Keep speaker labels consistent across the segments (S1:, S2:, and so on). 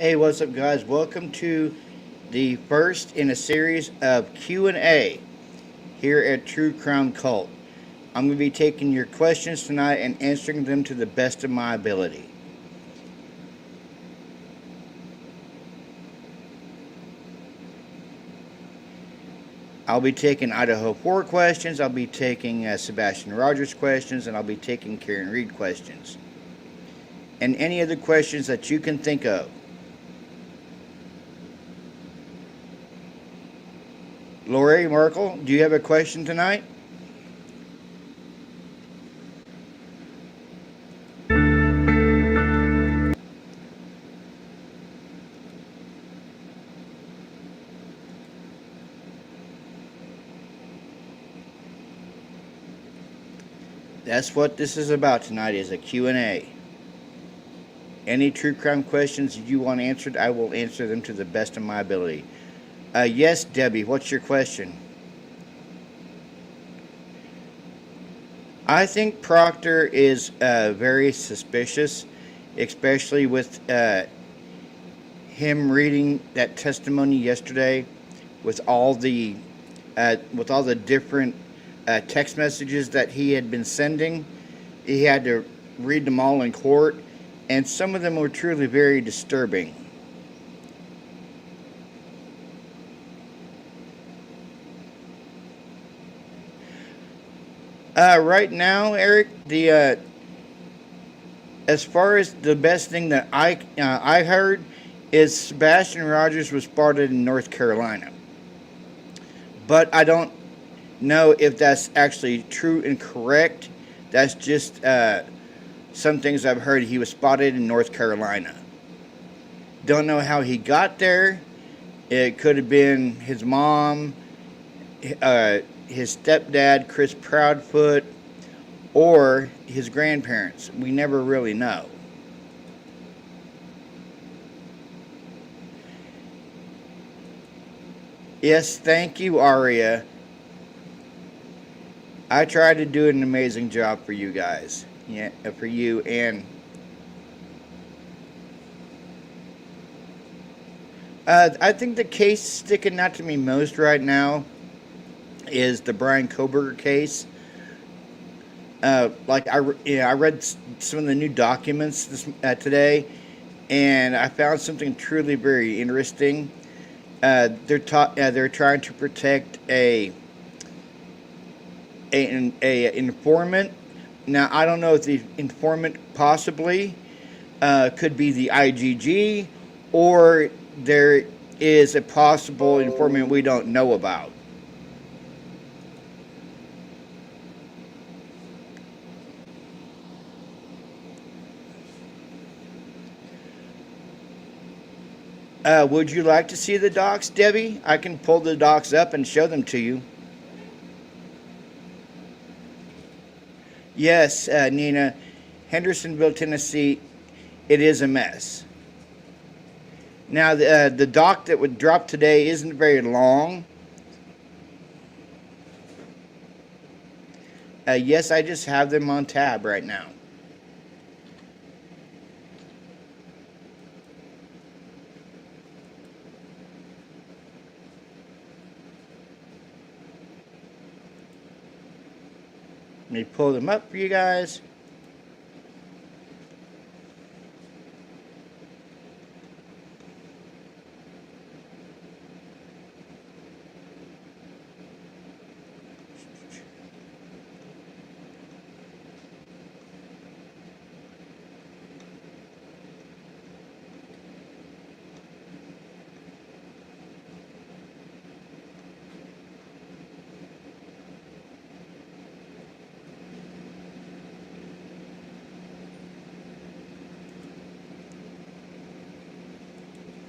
S1: Hey, what's up, guys? Welcome to the first in a series of Q&A here at True Crime Cult. I'm going to be taking your questions tonight and answering them to the best of my ability. I'll be taking Idaho 4 questions, I'll be taking Sebastian Rogers questions, and I'll be taking Karen Reed questions. And any other questions that you can think of. Lori Merkel, do you have a question tonight? That's what this is about tonight, is a Q&A. Any true crime questions you want answered, I will answer them to the best of my ability. Yes, Debbie, what's your question? I think Proctor is very suspicious, especially with him reading that testimony yesterday with all the different text messages that he had been sending. He had to read them all in court, and some of them were truly very disturbing. Right now, Eric, as far as the best thing that I heard is Sebastian Rogers was spotted in North Carolina, but I don't know if that's actually true and correct. That's just some things I've heard. He was spotted in North Carolina. Don't know how he got there. It could have been his mom, his stepdad, Chris Proudfoot, or his grandparents. We never really know. Yes, thank you, Aria. I tried to do an amazing job for you guys. Yeah, for you and I think the case sticking out to me most right now is the Brian Koberger case. I read some of the new documents today, and I found something truly very interesting. They're trying to protect an informant. Now, I don't know if the informant possibly could be the IGG, or there is a possible informant we don't know about. Would you like to see the docs, Debbie? I can pull the docs up and show them to you. Yes, Nina. Hendersonville, Tennessee, it is a mess. Now, the doc that would drop today isn't very long. Yes, I just have them on tab right now. Let me pull them up for you guys.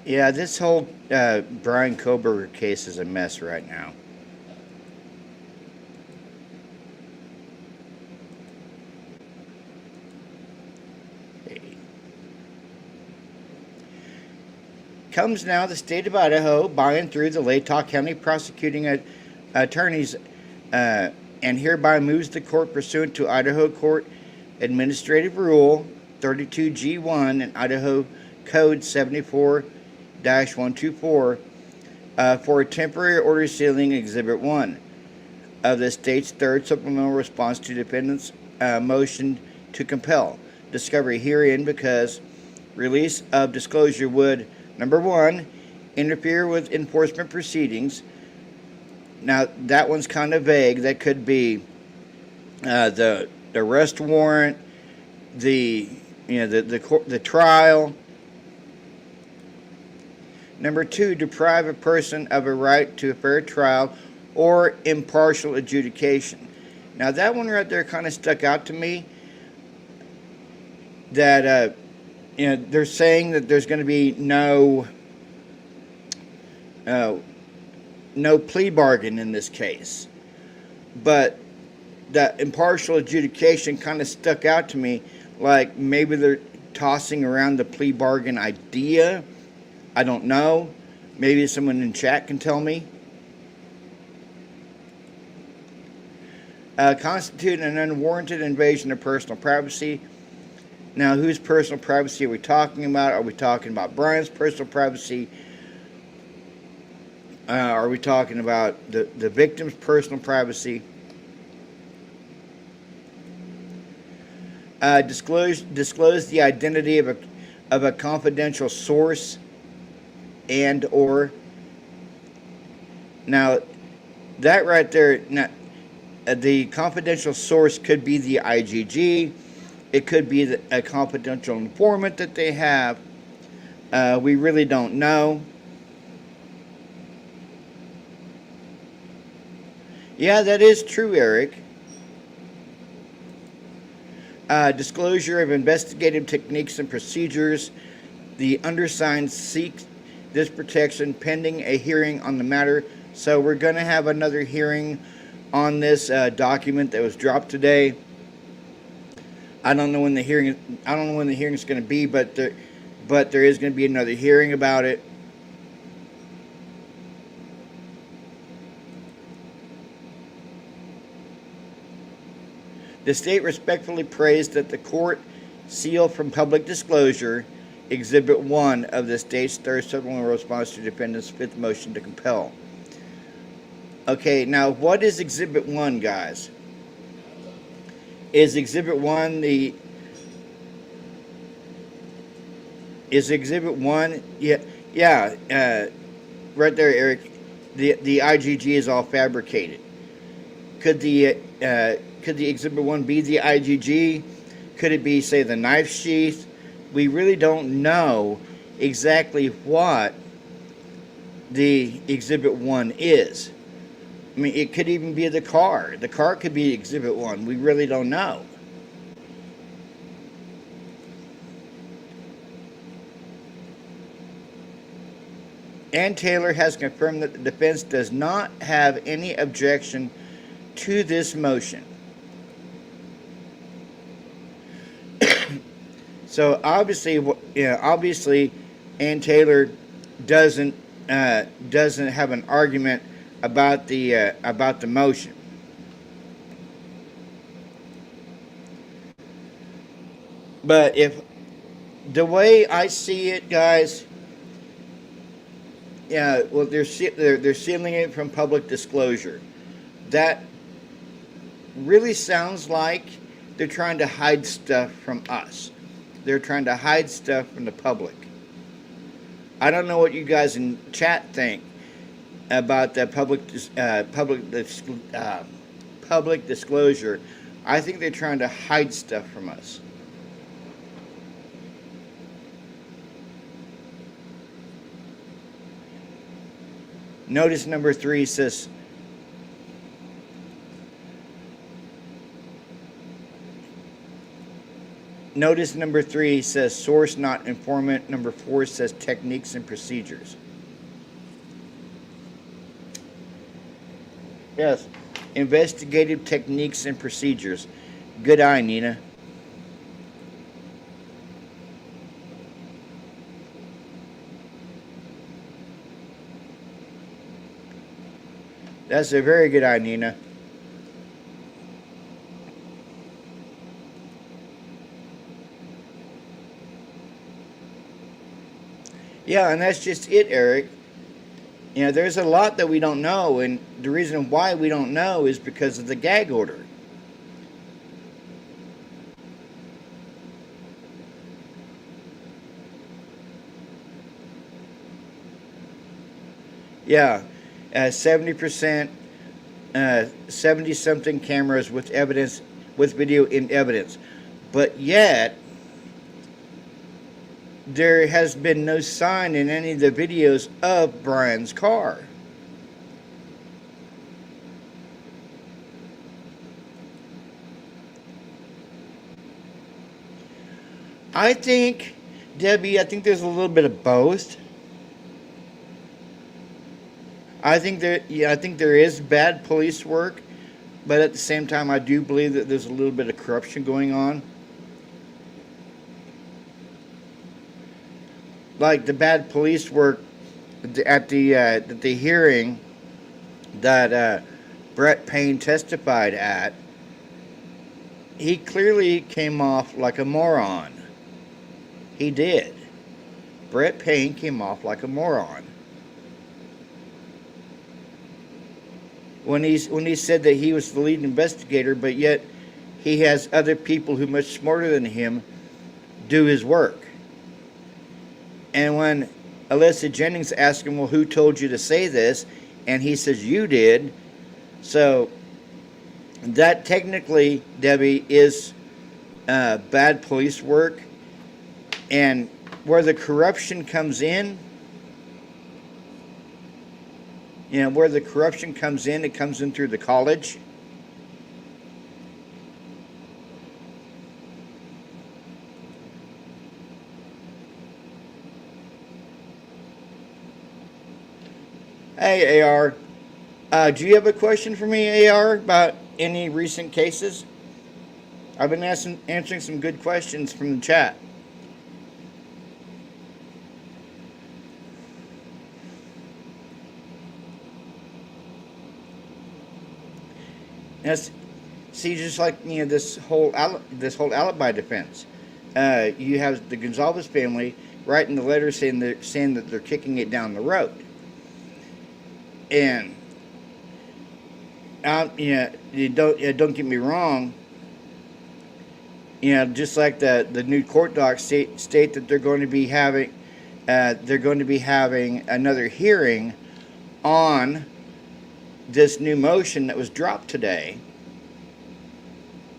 S1: Yeah, this whole Brian Koberger case is a mess right now. Comes now the state of Idaho by and through the Latah County prosecuting attorneys and hereby moves the court pursuant to Idaho Court Administrative Rule 32G1 and Idaho Code 74-124 for a temporary order sealing Exhibit 1 of the state's third supplemental response to defendant's motion to compel discovery herein because release of disclosure would, number one, interfere with enforcement proceedings. Now, that one's kind of vague. That could be the arrest warrant, the trial. Number two, deprive a person of a right to a fair trial or impartial adjudication. Now, that one right there kind of stuck out to me. That they're saying that there's going to be no plea bargain in this case, but that impartial adjudication kind of stuck out to me, like maybe they're tossing around the plea bargain idea. I don't know. Maybe someone in chat can tell me. Constitute an unwarranted invasion of personal privacy. Now, whose personal privacy are we talking about? Are we talking about Brian's personal privacy? Are we talking about the victim's personal privacy? Disclose the identity of a confidential source and or. Now, that right there, the confidential source could be the IGG. It could be a confidential informant that they have. We really don't know. Yeah, that is true, Eric. Disclosure of investigative techniques and procedures. The undersigned seeks this protection pending a hearing on the matter. So we're going to have another hearing on this document that was dropped today. I don't know when the hearing is going to be, but there is going to be another hearing about it. The state respectfully prays that the court seal from public disclosure Exhibit 1 of the state's third supplemental response to defendant's fifth motion to compel. Okay, now what is Exhibit 1, guys? Is Exhibit 1 Is Exhibit 1... Yeah, right there, Eric. The IGG is all fabricated. Could the Exhibit 1 be the IGG? Could it be, say, the knife sheath? We really don't know exactly what the Exhibit 1 is. I mean, it could even be the car. The car could be Exhibit 1. We really don't know. Ann Taylor has confirmed that the defense does not have any objection to this motion. So obviously, Ann Taylor doesn't have an argument about the motion. But if the way I see it, guys, yeah, well, they're sealing it from public disclosure. That really sounds like they're trying to hide stuff from us. They're trying to hide stuff from the public. I don't know what you guys in chat think about the public disclosure. I think they're trying to hide stuff from us. Notice number 3 says, notice number 3 says source not informant. Number 4 says techniques and procedures. Yes, investigative techniques and procedures. Good eye, Nina. That's a very good eye, Nina. Yeah, and that's just it, Eric. You know, there's a lot that we don't know, and the reason why we don't know is because of the gag order. Yeah, 70%, 70 something cameras with evidence, with video in evidence. But yet, there has been no sign in any of the videos of Brian's car. I think, Debbie, I think there's a little bit of both. I think there is bad police work, but at the same time, I do believe that there's a little bit of corruption going on. Like the bad police work at the hearing that Brett Payne testified at, he clearly came off like a moron. He did. Brett Payne came off like a moron when he said that he was the lead investigator, but yet he has other people who are much smarter than him do his work. And when Alyssa Jennings asked him, "Well, who told you to say this?" and he says, "You did." So that technically, Debbie, is bad police work, and where the corruption comes in, where the corruption comes in, it comes in through the college. Hey, AR, do you have a question for me, AR, about any recent cases? I've been answering some good questions from the chat. Now, see, just like this whole alibi defense, you have the Gonzalez family writing the letter saying that they're kicking it down the road, and you don't get me wrong. Just like the new court docs state that they're going to be having another hearing on this new motion that was dropped today.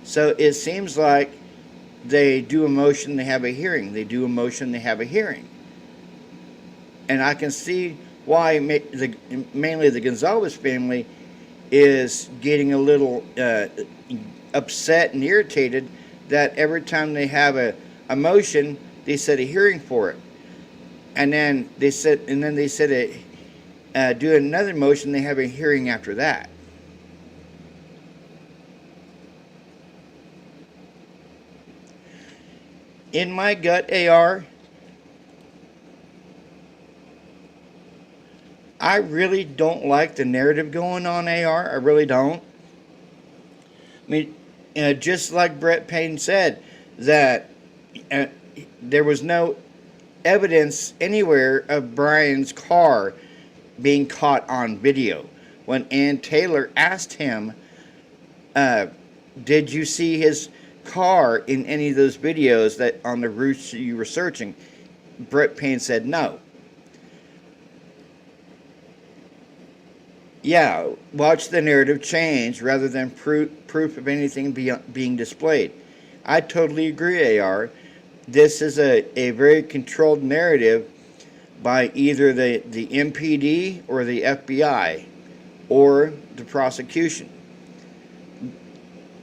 S1: So it seems like they do a motion, they have a hearing. They do a motion, they have a hearing. And I can see why mainly the Gonzalez family is getting a little upset and irritated that every time they have a motion, they set a hearing for it. And then they said do another motion, they have a hearing after that. In my gut, AR, I really don't like the narrative going on, AR. I really don't. I mean, just like Brett Payne said, that there was no evidence anywhere of Brian's car being caught on video. When Ann Taylor asked him, did you see his car in any of those videos that on the routes you were searching? Brett Payne said no. Yeah, watch the narrative change rather than proof of anything being displayed. I totally agree, AR. This is a very controlled narrative by either the MPD or the FBI or the prosecution.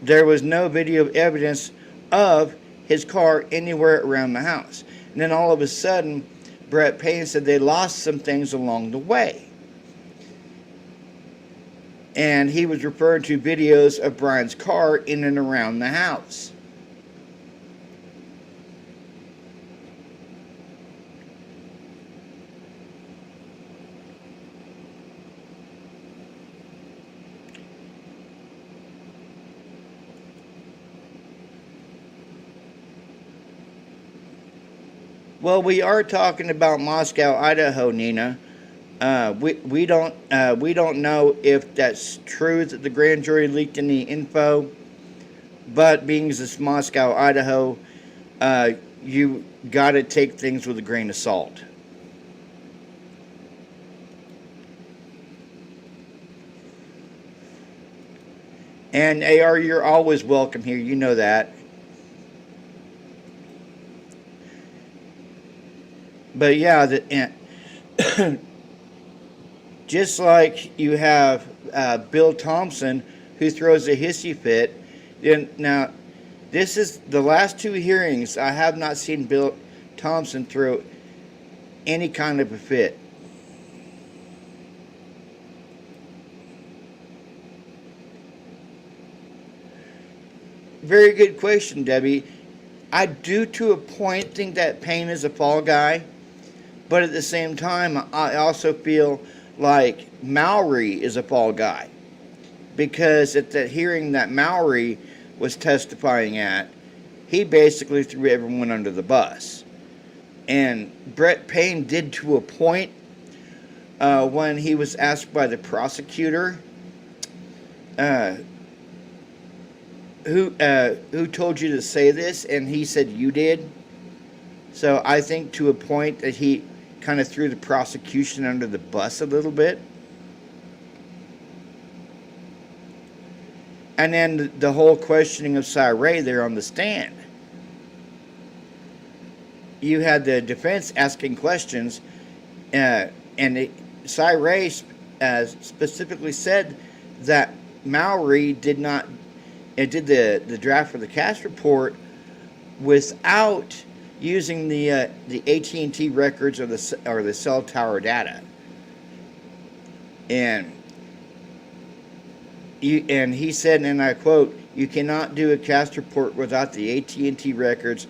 S1: There was no video evidence of his car anywhere around the house. And then all of a sudden, Brett Payne said they lost some things along the way. And he was referring to videos of Brian's car in and around the house. Well, we are talking about Moscow, Idaho, Nina. We don't know if that's true that the grand jury leaked any info, but being as it's Moscow, Idaho, uh, you got to take things with a grain of salt. And AR, you're always welcome here. You know that. But yeah, just like you have Bill Thompson, who throws a hissy fit. Now, this is the last two hearings. I have not seen Bill Thompson throw any kind of a fit. Very good question, Debbie. I do to a point think that Payne is a fall guy, but at the same time, I also feel like Mowry is a fall guy because at the hearing that Mowry was testifying at, he basically threw everyone under the bus. And Brett Payne did to a point when he was asked by the prosecutor, uh, who told you to say this, and he said you did. So I think to a point that he kind of threw the prosecution under the bus a little bit. And then the whole questioning of Cy Ray there on the stand. You had the defense asking questions, and Cy Ray specifically said that Mowry did not. It did the draft for the cast report without using the AT&T records or the cell tower data, and he said, and I quote, "You cannot do a cast report without the AT&T records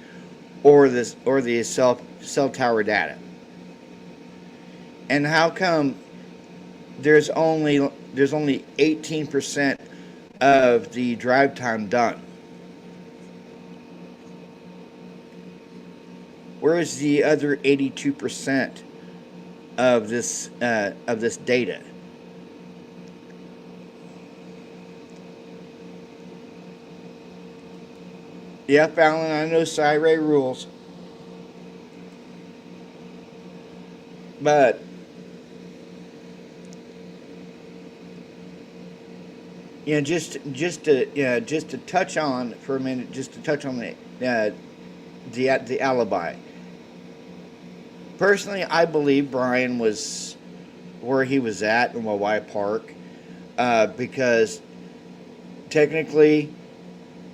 S1: or the cell tower data." And how come there's only 18% of the drive time done? Where is the other 82% of this data? Yeah, Fallon, I know Cy Ray rules, but just to touch on for a minute, just to touch on the alibi. Personally, I believe Brian was where he was at in Hawaii Park, because technically,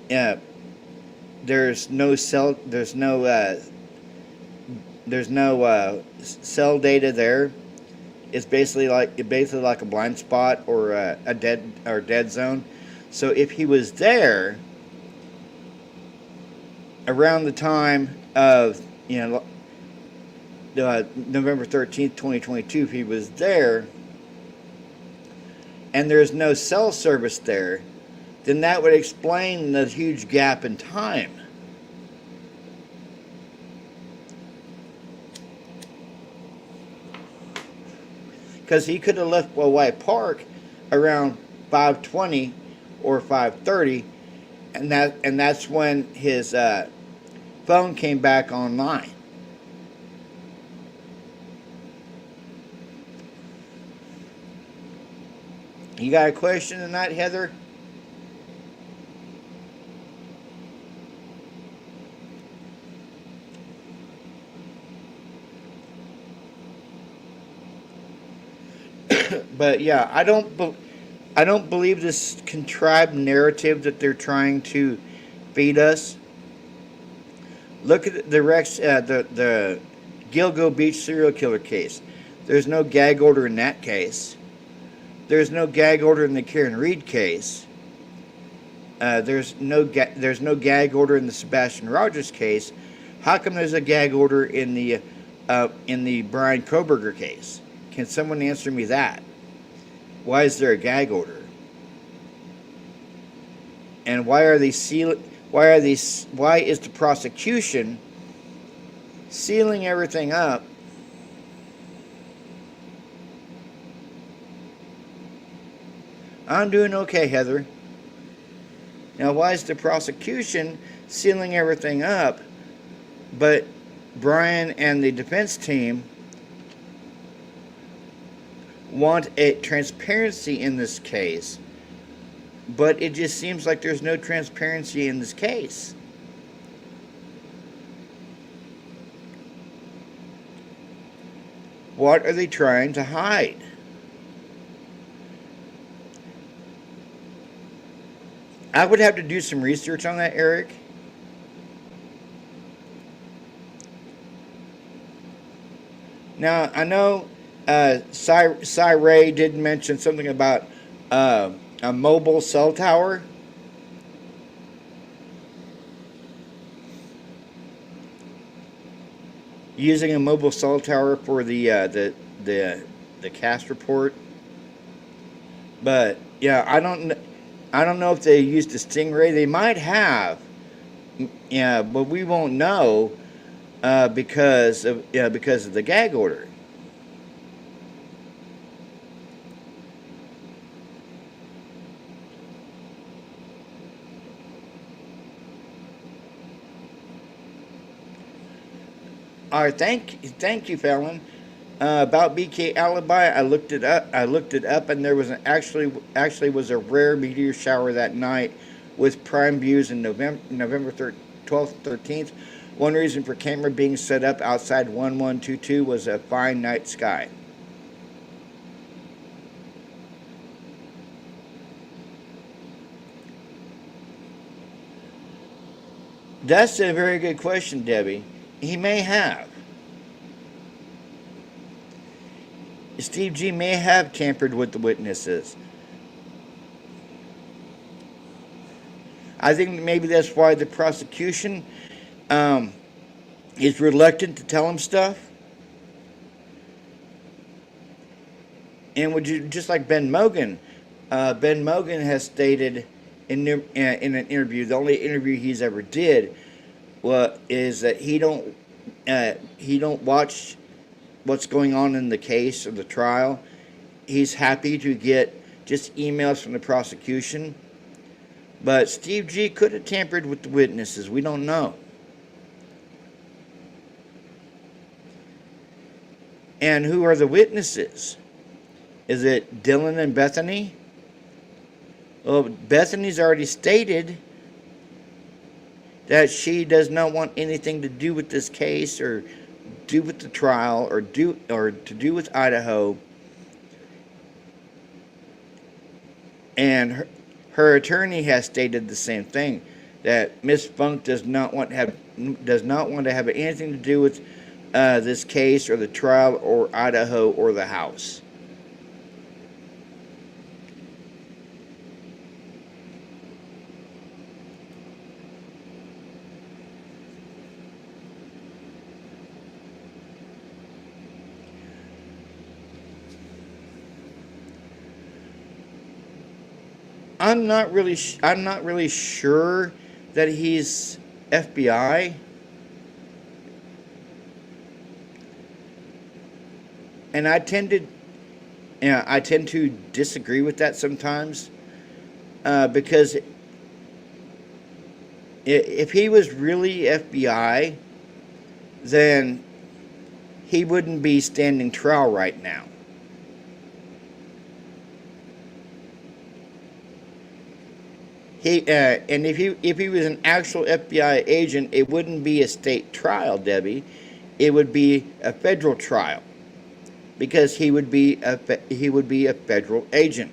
S1: there's no cell data there. It's basically like a blind spot or a dead zone. So if he was there around the time of November 13th, 2022, if he was there and there's no cell service there, then that would explain the huge gap in time. Because he could have left Hawaii Park around 5:20 or 5:30, and that's when his phone came back online. You got a question on that, Heather? But yeah, I don't believe this contrived narrative that they're trying to feed us. Look at the Gilgo Beach serial killer case. There's no gag order in that case. There's no gag order in the Karen Reed case. There's no gag order in the Sebastian Rogers case. How come there's a gag order in the Brian Koberger case? Can someone answer me that? Why is there a gag order? And why is the prosecution sealing everything up. I'm doing okay, Heather. Now, why is the prosecution sealing everything up, but Brian and the defense team want a transparency in this case, but it just seems like there's no transparency in this case? What are they trying to hide? I would have to do some research on that, Eric. Now, I know Cy Ray did mention something about a mobile cell tower. Using a mobile cell tower for the cast report. But yeah, I don't know if they used a Stingray. They might have. Yeah, but we won't know because of the gag order. All right, thank you, Fallon. About BK alibi, I looked it up, and there was actually was a rare meteor shower that night, with prime views in November 12th, 13th. One reason for camera being set up outside 1122 was a fine night sky. That's a very good question, Debbie. He may have. Steve G may have tampered with the witnesses. I think maybe that's why the prosecution is reluctant to tell him stuff. And would you just like Ben Mogan? Ben Mogan has stated in an interview, the only interview he's ever did, is that he don't watch what's going on in the case or the trial. He's happy to get just emails from the prosecution. But Steve G could have tampered with the witnesses. We don't know. And who are the witnesses? Is it Dylan and Bethany? Well, Bethany's already stated that she does not want anything to do with this case or do with the trial or to do with Idaho. And her attorney has stated the same thing, that Miss Funk does not want to have anything to do with this case or the trial or Idaho or the House. I'm not really sure that he's FBI. And I tend to disagree with that sometimes, because if he was really FBI, then he wouldn't be standing trial right now. And if he was an actual FBI agent, it wouldn't be a state trial, Debbie. It would be a federal trial, because he would be a federal agent.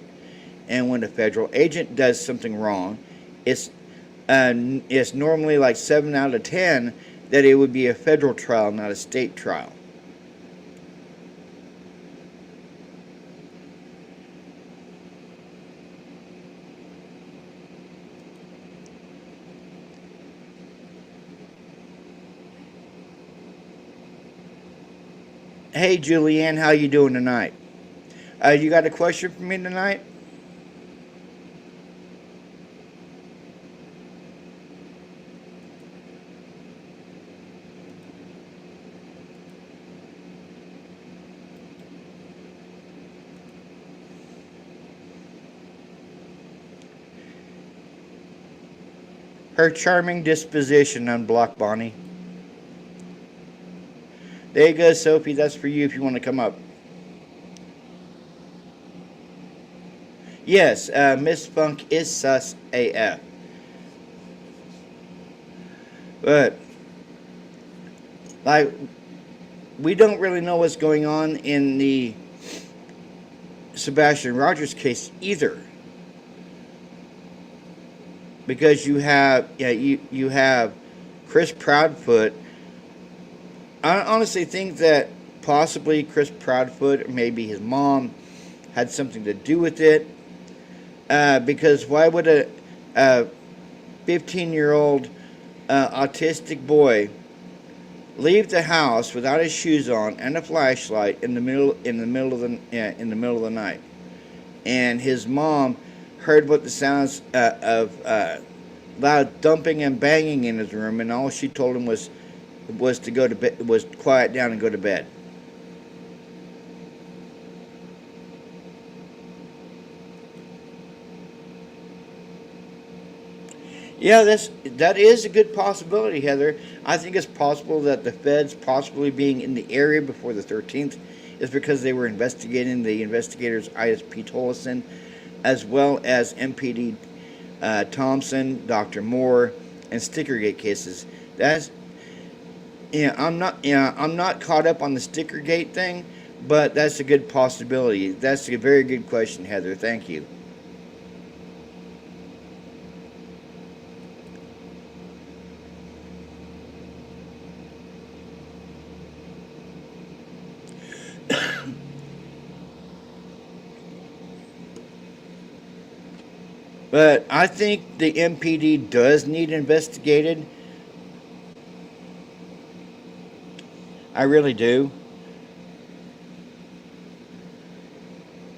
S1: And when a federal agent does something wrong, it's normally like 7 out of 10 that it would be a federal trial, not a state trial. Hey, Julianne, how you doing tonight? You got a question for me tonight? Her charming disposition unblocked Bonnie. There you go, Sophie. That's for you if you want to come up. Yes, Miss Funk is sus AF. But, like, we don't really know what's going on in the Sebastian Rogers case either. Because you have, you have Chris Proudfoot. I honestly think that possibly Chris Proudfoot or maybe his mom had something to do with it. Because why would a 15-year-old autistic boy leave the house without his shoes on and a flashlight in the middle of the night? And his mom heard what the sounds of loud thumping and banging in his room, and all she told him was to go to bed, was quiet down and go to bed. Yeah, that is a good possibility, Heather. I think it's possible that the feds possibly being in the area before the 13th is because they were investigating the investigators ISP Tolleson, as well as MPD Thompson, Dr. Moore, and Stickergate cases. I'm not caught up on the Stickergate thing, but that's a good possibility. That's a very good question, Heather. Thank you. But I think the MPD does need investigated. I really do.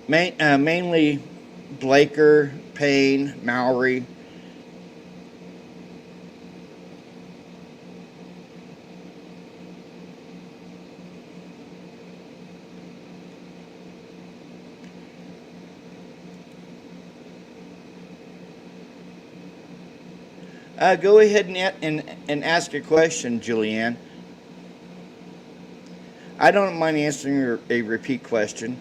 S1: Mainly Blaker, Payne, Mowry. Go ahead and ask a question, Julianne. I don't mind answering a repeat question.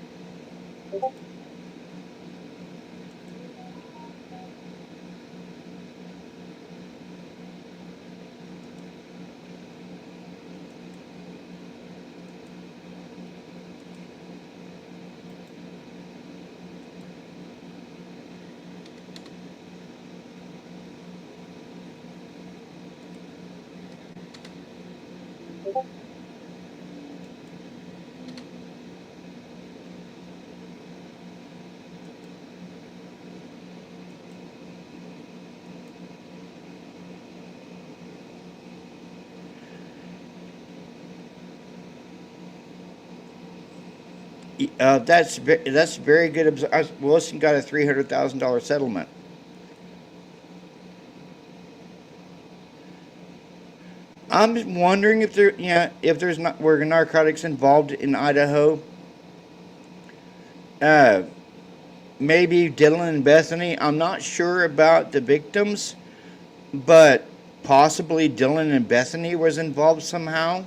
S1: That's very good. Wilson got a $300,000 settlement. I'm wondering if there's not were narcotics involved in Idaho. Uh, Maybe Dylan and Bethany. I'm not sure about the victims, but possibly Dylan and Bethany was involved somehow.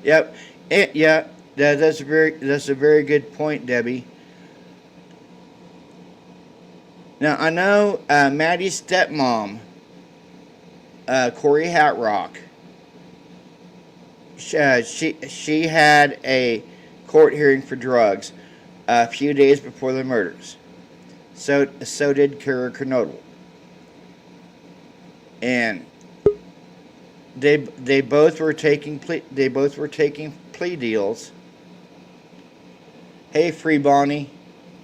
S1: Yep. Yeah. That's a very good point, Debbie. Now I know Maddie's stepmom, Corey Hatrock. She had a court hearing for drugs a few days before the murders. So did Kara Kernodle, and they both were taking plea deals. Hey, Free Bonnie.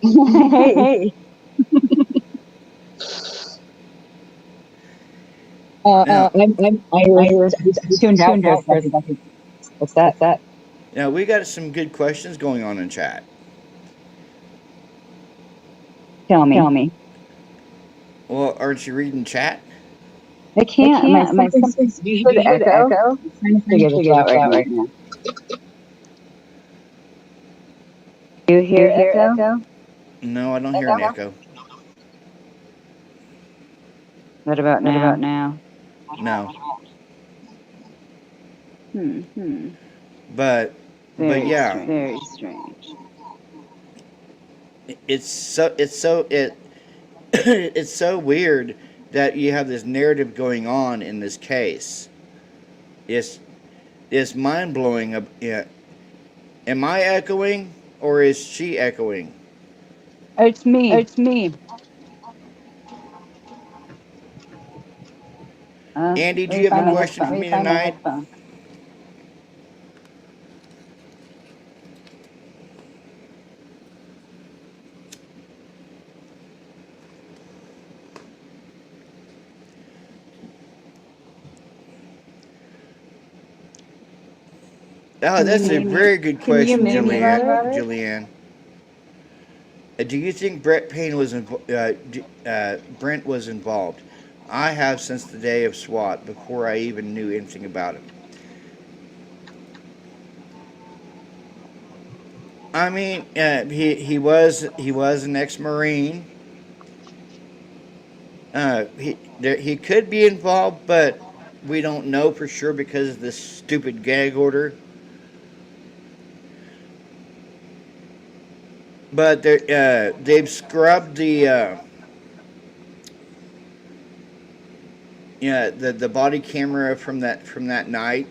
S2: Hey. I tuned out for a second. What's that?
S1: Now we got some good questions going on in chat.
S2: Tell me.
S1: Well, aren't you reading chat?
S2: I can't. My something's do you hear the echo? I'm trying to figure this out right now. Do you hear echo?
S1: No, I don't hear an echo.
S2: What about now?
S1: No. But
S2: Very
S1: yeah,
S2: strange. Very strange.
S1: it's so weird that you have this narrative going on in this case. It's mind blowing. Yeah. Am I echoing or is she echoing?
S2: It's me.
S3: It's me.
S1: Andy, do
S2: Let
S1: you
S2: me
S1: have a
S2: find my
S1: question for
S2: headphone.
S1: me tonight? Oh, that's a very good
S2: Can you
S1: question,
S2: mute me, Robert?
S1: Julianne. Do you think Brent was involved? I have since the day of SWAT, before I even knew anything about him. I mean, he was an ex-marine. He could be involved, but we don't know for sure because of this stupid gag order. But they've scrubbed the body camera from that night.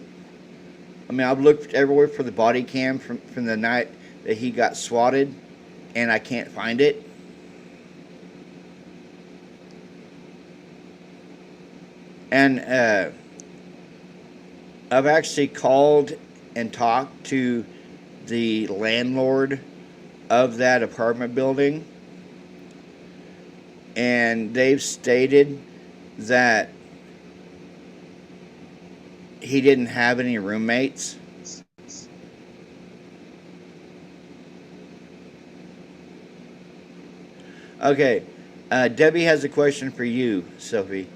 S1: I mean, I've looked everywhere for the body cam from the night that he got swatted, and I can't find it. And I've actually called and talked to the landlord of that apartment building, and they've stated that he didn't have any roommates. Okay, Debbie has a question for you, Sophie.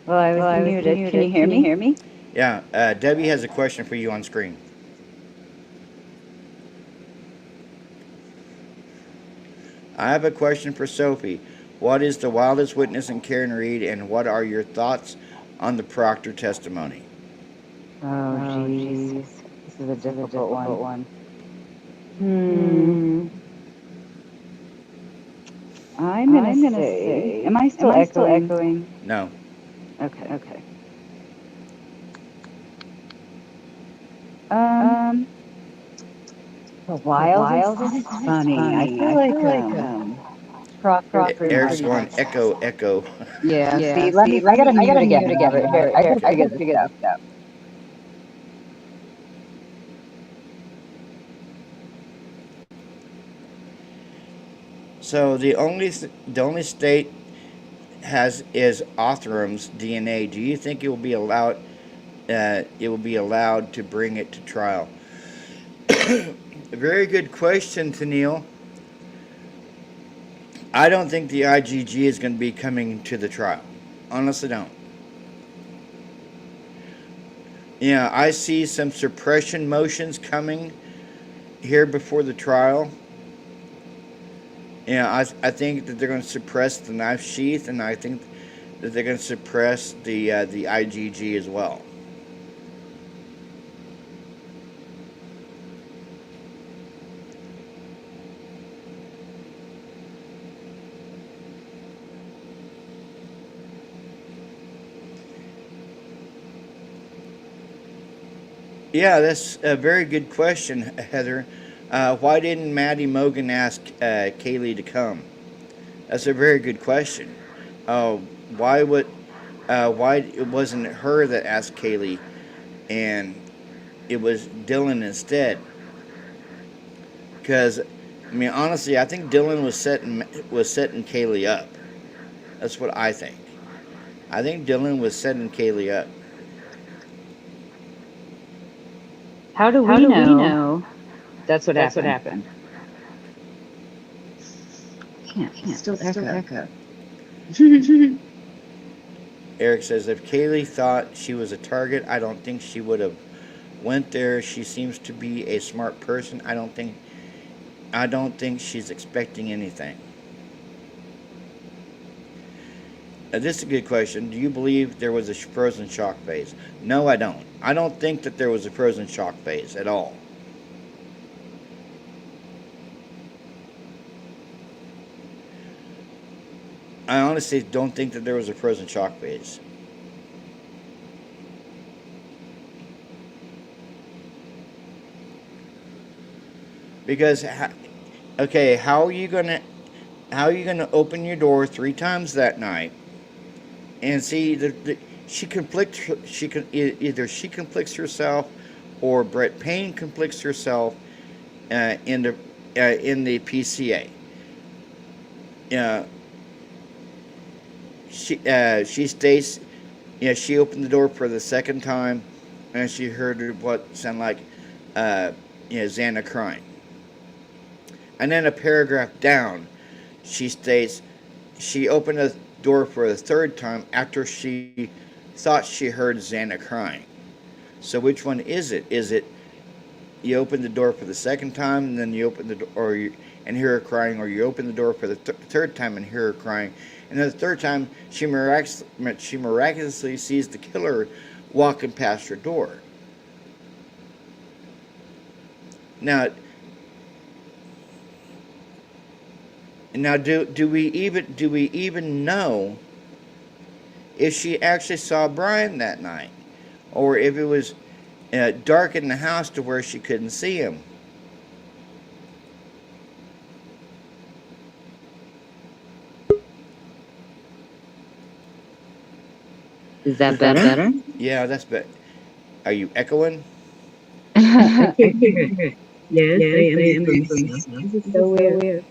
S2: Well, I was muted. Can you hear me?
S1: Yeah, Debbie has a question for you on screen. I have a question for Sophie. What is the wildest witness in Karen Reed, and what are your thoughts on the Proctor testimony?
S2: Oh, jeez. This is a difficult one. I'm gonna say. Am I still echoing?
S1: No.
S2: Okay. The wildest is funny. I feel like Proctor.
S1: Eric's going echo, echo.
S2: Yeah. See, I gotta mute again. Robert. Here, I gotta figure this out.
S1: So the only state is Otham's DNA. Do you think it will be allowed? It will be allowed to bring it to trial. A very good question, Tennille. I don't think the IGG is going to be coming to the trial. Honestly, don't. Yeah, I see some suppression motions coming here before the trial. Yeah, I think that they're going to suppress the knife sheath, and I think that they're going to suppress the IGG as well. Yeah, that's a very good question, Heather. Why didn't Maddie Mogan ask Kaylee to come? That's a very good question. Why it wasn't her that asked Kaylee, and it was Dylan instead? Because, I mean, honestly, I think Dylan was setting Kaylee up. That's what I think. I think Dylan was setting Kaylee up.
S2: How do we know? That's what happened. Can't. Still echo.
S1: Eric says, if Kaylee thought she was a target, I don't think she would have went there. She seems to be a smart person. I don't think she's expecting anything. This is a good question. Do you believe there was a frozen shock phase? No, I don't. I don't think that there was a frozen shock phase at all. I honestly don't think that there was a frozen shock phase. Because, okay, how are you gonna open your door 3 times that night and see either she conflicts herself or Brett Payne conflicts herself in the PCA. She states, she opened the door for the second time, and she heard what sounded like, Xana crying. And then a paragraph down, she states she opened the door for the third time after she thought she heard Xana crying. So which one is it? Is it you open the door for the second time and then you open the door and hear her crying, or you open the door for the third time and hear her crying, and then the third time she miraculously sees the killer walking past her door? Now, do we even know if she actually saw Brian that night, or if it was dark in the house to where she couldn't see him?
S2: Is that better?
S1: Yeah, that's better. Are you echoing?
S2: Yes, I am. This is so weird.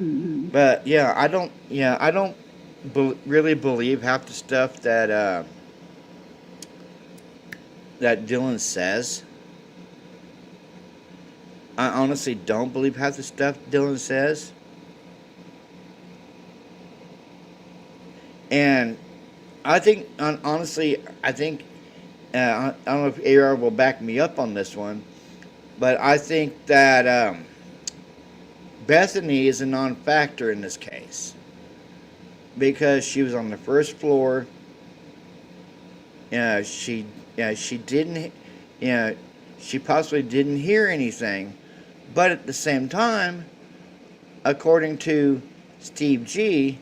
S1: But yeah, I don't really believe half the stuff that Dylan says. I honestly don't believe half the stuff Dylan says. And I think, honestly, I don't know if AR will back me up on this one, but I think that Bethany is a non-factor in this case because she was on the first floor. She didn't, she possibly didn't hear anything, but at the same time, according to Steve G,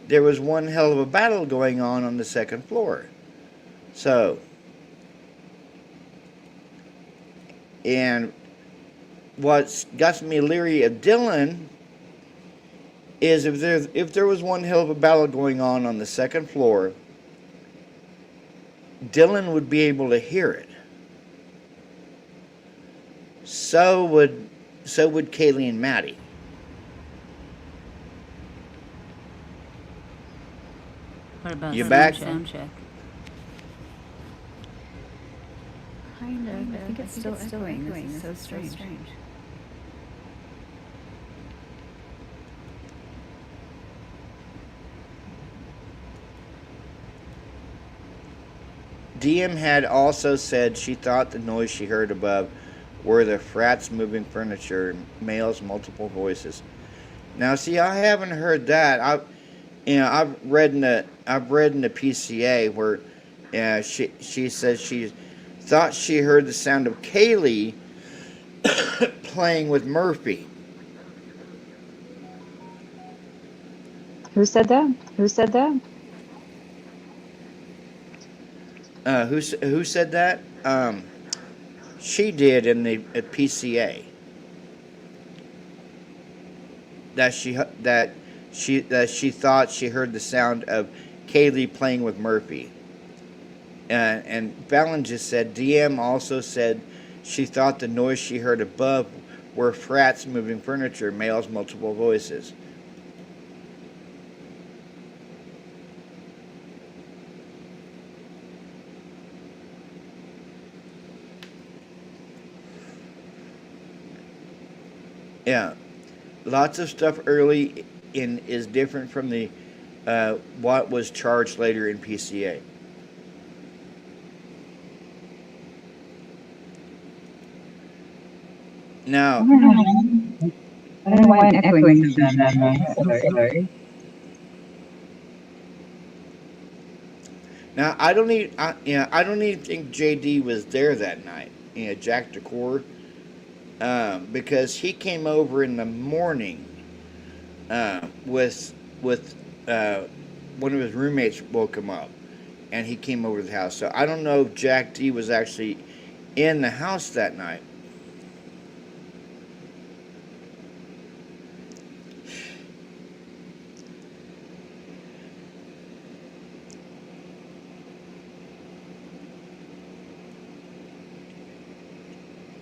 S1: there was one hell of a battle going on the second floor. So, and what's got me leery of Dylan is if there was one hell of a battle going on the second floor, Dylan would be able to hear it. So would Kaylee and Maddie.
S3: What about
S1: You back?
S3: sound check?
S4: Kind of. I think it's still echoing. This is so strange.
S1: DM had also said she thought the noise she heard above were the frats moving furniture, males, multiple voices. Now, see, I haven't heard that. I've read in the PCA where she says she thought she heard the sound of Kaylee playing with Murphy.
S2: Who said that?
S1: Who said that? She did in the PCA. That she thought she heard the sound of Kaylee playing with Murphy. And Fallon just said, DM also said she thought the noise she heard above were frats moving furniture, males, multiple voices. Yeah. lots of stuff early in is different from the what was charged later in PCA.
S2: I
S1: Now,
S2: don't know. I don't know why I'm echoing so bad. Sorry.
S1: now I don't need, I don't even think JD was there that night. Jack Decor, because he came over in the morning with one of his roommates woke him up, and he came over to the house. So I don't know if Jack D was actually in the house that night.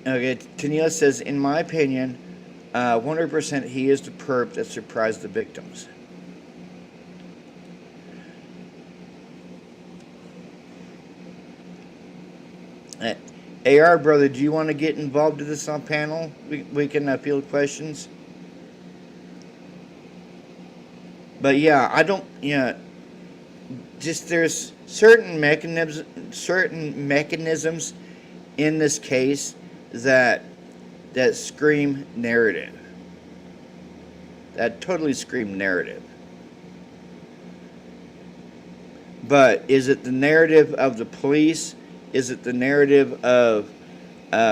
S1: Okay, Tennille says, in my opinion, 100% he is the perp that surprised the victims. Uh, AR, brother, do you want to get involved in this on panel? We can field questions. But yeah, I don't, just there's certain mechanisms in this case that scream narrative. That totally scream narrative. But is it the narrative of the police? Is it the narrative of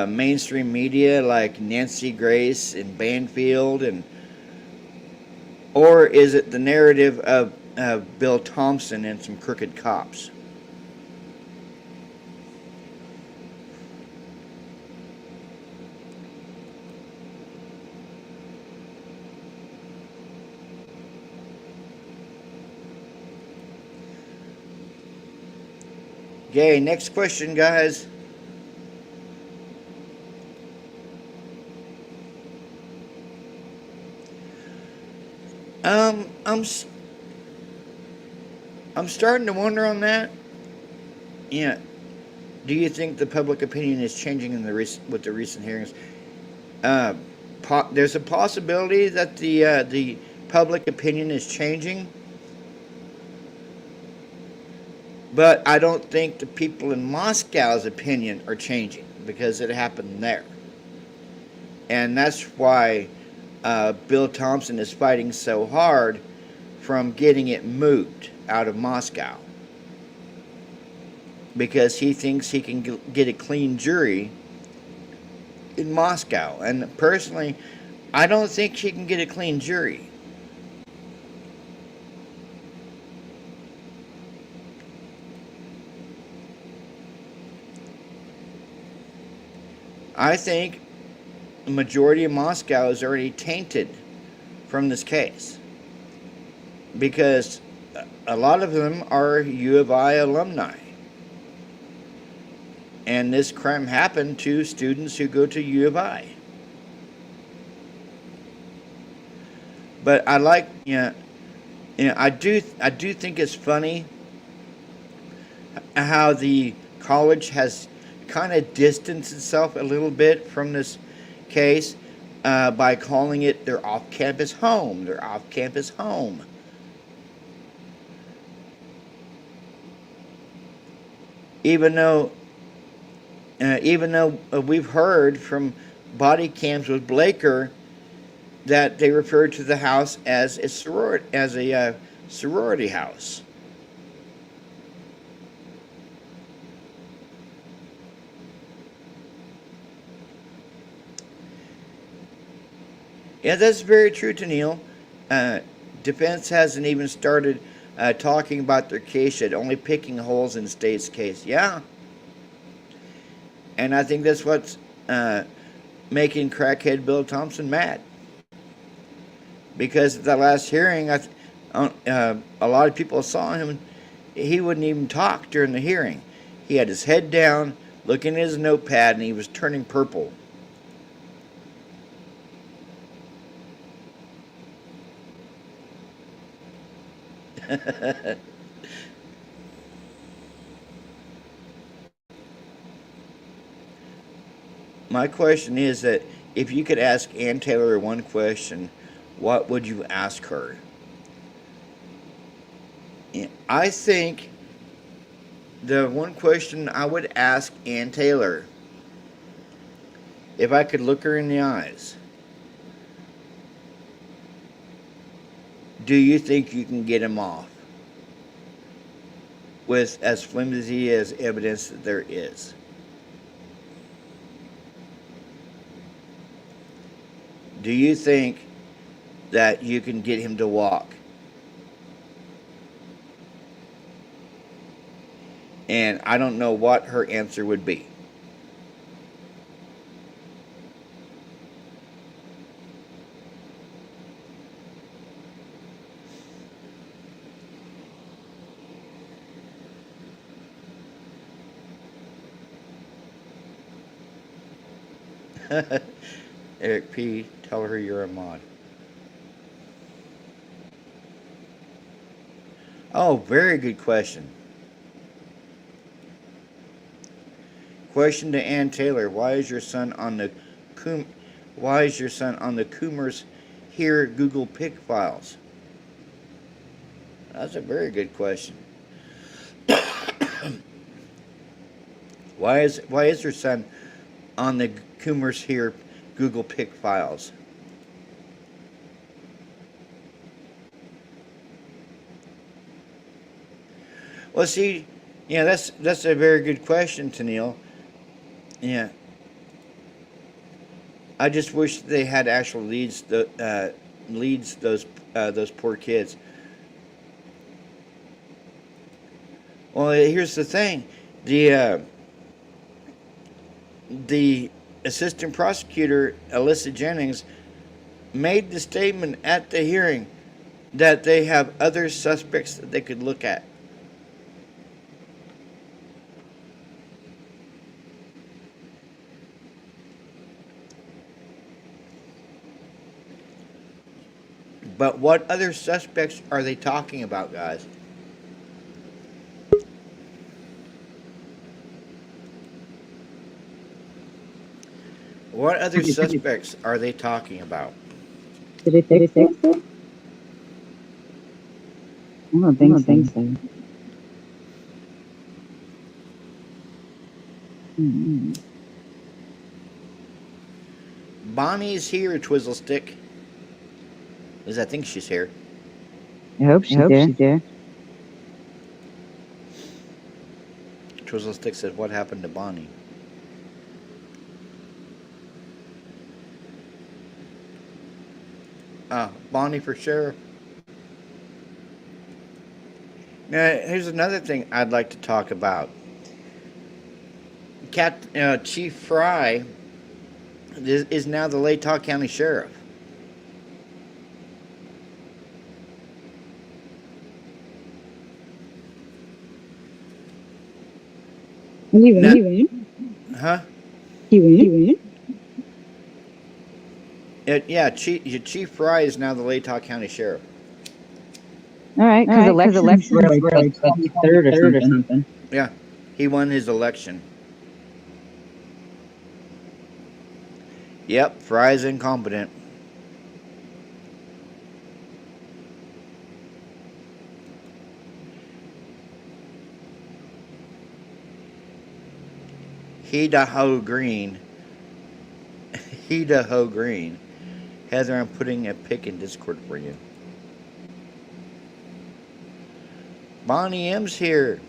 S1: mainstream media like Nancy Grace and Banfield, or is it the narrative of Bill Thompson and some crooked cops? Okay, next question, guys. Um, I'm I'm starting to wonder on that. Yeah. Do you think the public opinion is changing in with the recent hearings? Uh, there's a possibility that the public opinion is changing, but I don't think the people in Moscow's opinion are changing because it happened there, and that's why Bill Thompson is fighting so hard from getting it moved out of Moscow, because he thinks he can get a clean jury in Moscow. And personally, I don't think he can get a clean jury. I think the majority of Moscow is already tainted from this case, because a lot of them are U of I alumni. And this crime happened to students who go to U of I. But I like, I do think it's funny how the college has kind of distanced itself a little bit from this case by calling it their off-campus home. Their off-campus home. Even though we've heard from body cams with Blaker that they referred to the house as a sorority house. Yeah, that's very true, Tennille. Defense hasn't even started talking about their case yet, only picking holes in state's case. Yeah. And I think that's what's making crackhead Bill Thompson mad. Because at the last hearing, a lot of people saw him. He wouldn't even talk during the hearing. He had his head down, looking at his notepad, and he was turning purple. My question is that if you could ask Ann Taylor one question, what would you ask her? I think the one question I would ask Ann Taylor, if I could look her in the eyes, do you think you can get him off with as flimsy as evidence that there is? Do you think that you can get him to walk? And I don't know what her answer would be. Eric P., tell her you're a mod. Oh, very good question. Question to Ann Taylor: Why is your son on the Why is your son on the Coomers Here Google Pic files? That's a very good question. Why is your son on the Coomers Here Google Pic files? Well, see, yeah, that's a very good question, Tennille. Yeah, I just wish they had actual leads. Leads those poor kids. Well, here's the thing: the assistant prosecutor Alyssa Jennings made the statement at the hearing that they have other suspects that they could look at. But what other suspects are they talking about, guys? What other suspects are they talking about?
S2: Did it fix it? I don't think so. Hmm.
S1: Bonnie's here, Twizzlestick. At least I think she's here.
S2: I hope she's there.
S1: Twizzlestick said, "What happened to Bonnie?" Bonnie for sheriff. Now, here's another thing I'd like to talk about. Chief Fry is now the Latah County Sheriff.
S2: He win?
S1: Huh?
S2: He win?
S1: Yeah, Chief Fry is now the Latah County Sheriff.
S2: All right, because elections were like 23rd or something.
S1: Yeah, he won his election. Yep, Fry's incompetent. Idaho Green. Idaho Green. Heather, I'm putting a pic in Discord for you. Bonnie M's here.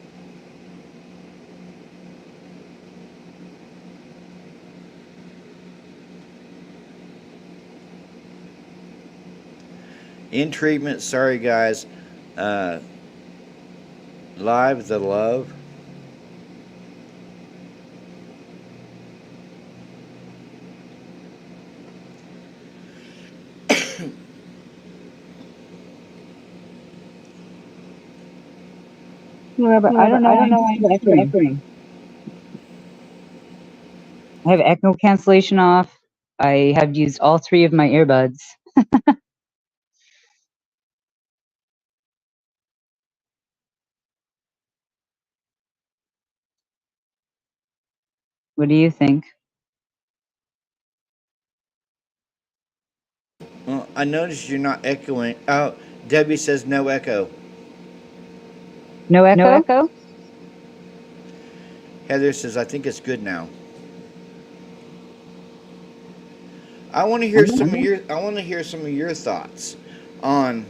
S1: In treatment, sorry guys. Live the love.
S2: Yeah, but I don't know why I'm echoing. I have echo cancellation off. I have used all 3 of my earbuds. What do you think?
S1: Well, I noticed you're not echoing. Oh, Debbie says no echo.
S2: No echo?
S1: Heather says I think it's good now. I want to hear some of your. I want to hear some of your thoughts on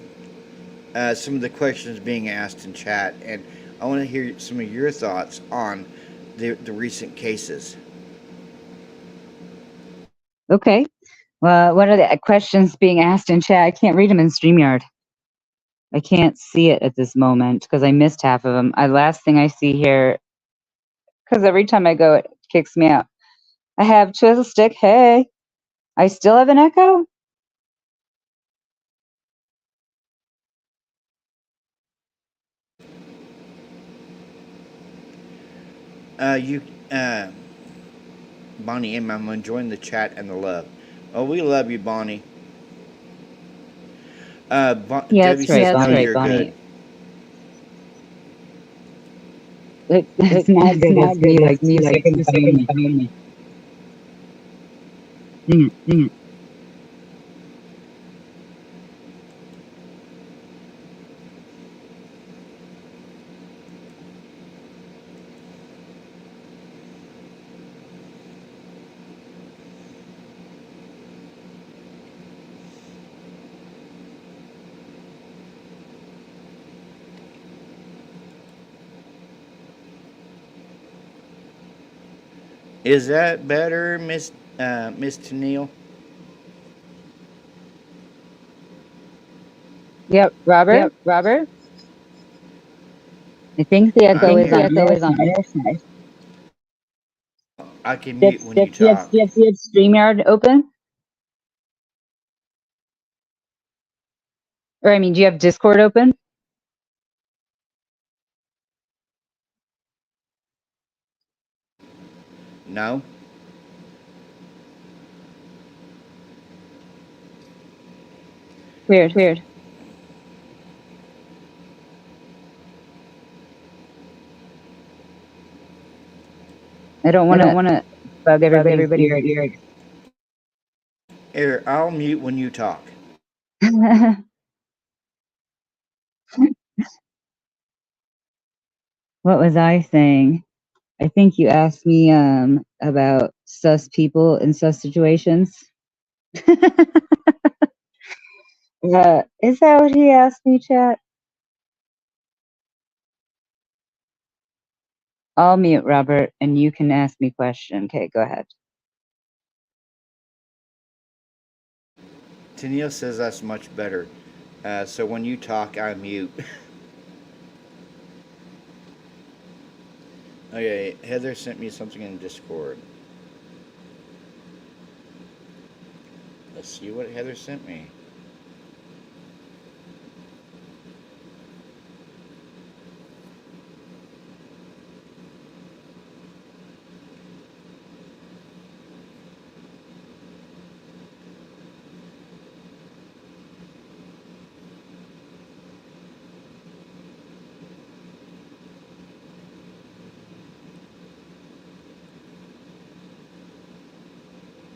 S1: some of the questions being asked in chat, and I want to hear some of your thoughts on the recent cases.
S2: Okay. Well, what are the questions being asked in chat? I can't read them in StreamYard. I can't see it at this moment because I missed half of them. Last thing I see here, because every time I go, it kicks me out. I have Chisel Stick. Hey, I still have an echo?
S1: You, Bonnie M. I'm enjoying the chat and the love. Oh, we love you, Bonnie.
S2: Yeah,
S1: Debbie
S2: that's right,
S1: says no,
S2: Bonnie.
S1: you're good.
S2: It's not good. It's me, like 2 seconds behind me. Dang it.
S1: Is that better, Miss Tennille?
S2: Yep, Robert. I think the
S1: I
S2: echo
S1: can
S2: is
S1: hear
S2: on
S1: you.
S2: your side.
S1: I can
S2: Do
S1: mute when you talk.
S2: you have StreamYard open? Or I mean, do you have Discord open?
S1: No.
S2: Weird. I don't want to bug everybody's ear.
S1: Here, I'll mute when you talk.
S2: What was I saying? I think you asked me about sus people in sus situations. Is that what he asked me, chat? I'll mute Robert and you can ask me question. Okay, go ahead.
S1: Tennille says that's much better. So when you talk, I mute. Okay, Heather sent me something in Discord. Let's see what Heather sent me.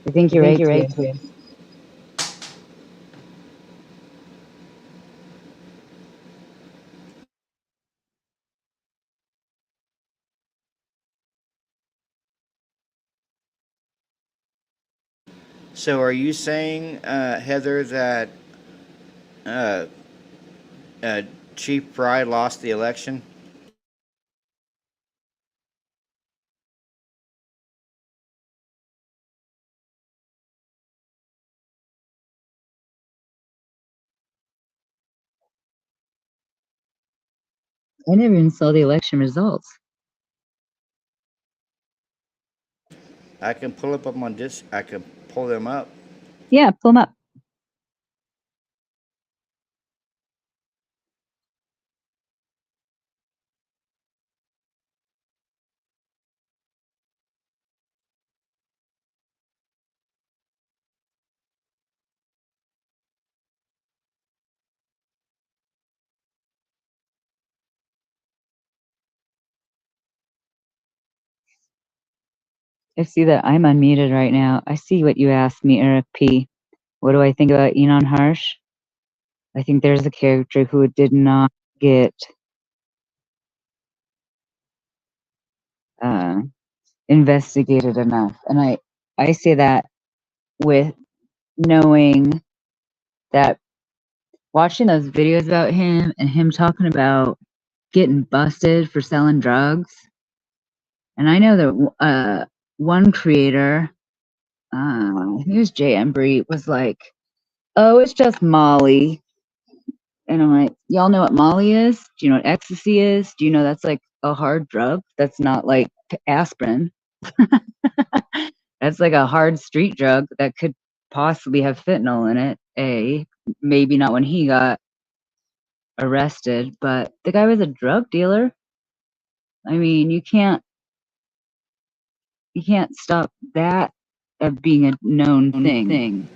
S2: I think you're right. Too.
S1: So are you saying, Heather, that uh, uh, Chief Fry lost the election?
S2: I never even saw the election results.
S1: I can pull up on this. I can pull them up.
S2: Yeah, pull them up. I see that I'm unmuted right now. I see what you asked me, Eric P. What do I think about Enon Harsh? I think there's a character who did not get investigated enough. And I say that with knowing that watching those videos about him and him talking about getting busted for selling drugs. And I know that one creator, I think it was Jay Embry, was like, oh, it's just Molly. And I'm like, y'all know what Molly is? Do you know what ecstasy is? Do you know that's like a hard drug? That's not like aspirin. That's like a hard street drug that could possibly have fentanyl in it. Maybe not when he got arrested, but the guy was a drug dealer. I mean, you can't stop that of being a known thing.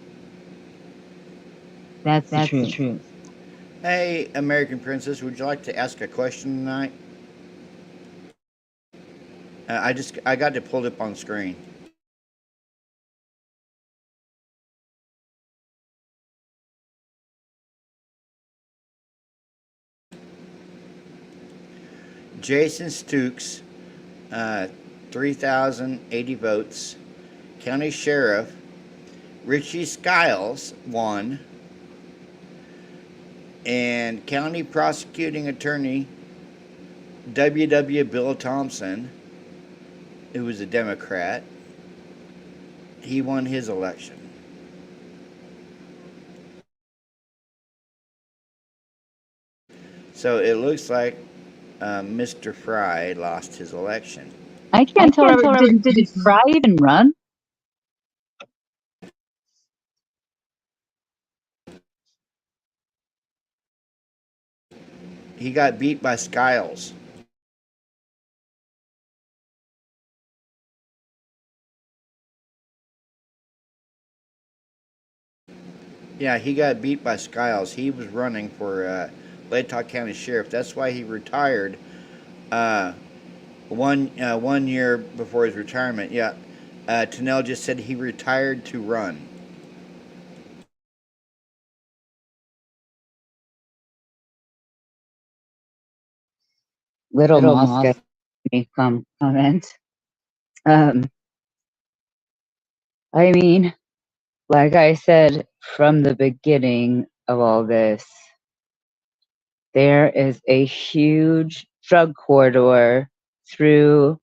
S2: That's the truth.
S1: Hey, American Princess, would you like to ask a question tonight? I got it pulled up on screen. Jason Stukes, 3,080 votes. County Sheriff Richie Skiles won. And County Prosecuting Attorney W. Bill Thompson, who was a Democrat, he won his election. So it looks like Mr. Fry lost his election.
S2: I can't tell. Did Fry even run?
S1: He got beat by Skiles. Yeah, he got beat by Skiles. He was running for Latah County Sheriff. That's why he retired one year before his retirement. Yeah, Tennell just said he retired to run.
S2: Little Mosca comment. I mean, like I said from the beginning of all this, there is a huge drug corridor through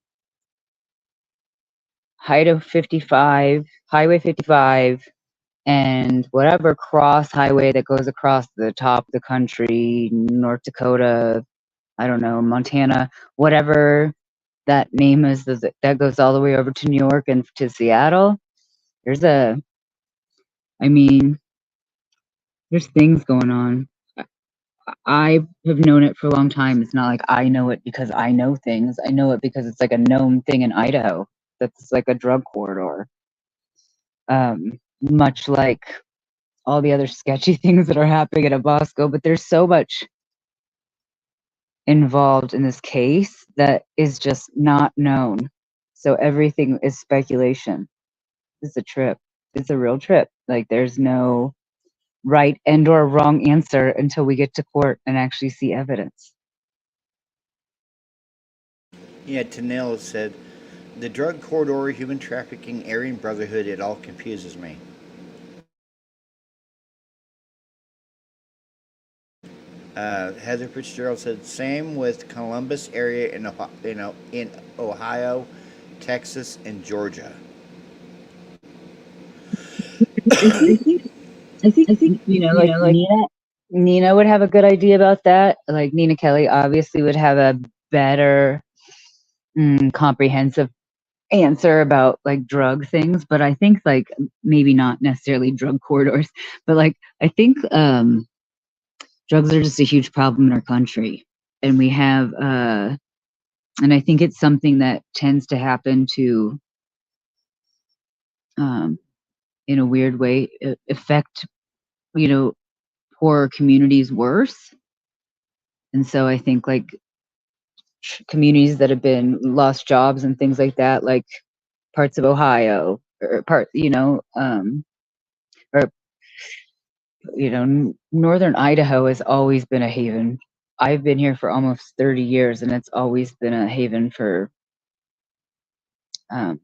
S2: Highway 55, and whatever cross highway that goes across the top of the country, North Dakota, I don't know, Montana, whatever that name is, that goes all the way over to New York and to Seattle. There's things going on. I have known it for a long time. It's not like I know it because I know things. I know it because it's like a known thing in Idaho. That's like a drug corridor. Much like all the other sketchy things that are happening at Bosco, but there's so much involved in this case that is just not known. So everything is speculation. It's a trip. It's a real trip. Like there's no right and or wrong answer until we get to court and actually see evidence.
S1: Yeah, Tennell said, the drug corridor, human trafficking, Aryan Brotherhood, it all confuses me. Heather Fitzgerald said, same with Columbus area in Ohio, Texas, and Georgia.
S2: I think like Nina would have a good idea about that. Like Nina Kelly obviously would have a better comprehensive answer about like drug things, but I think like maybe not necessarily drug corridors, but like I think drugs are just a huge problem in our country, and we have and I think it's something that tends to happen to in a weird way affect poor communities worse. And so I think like communities that have been lost jobs and things like that, like parts of Ohio or or Northern Idaho has always been a haven. I've been here for almost 30 years, and it's always been a haven for um,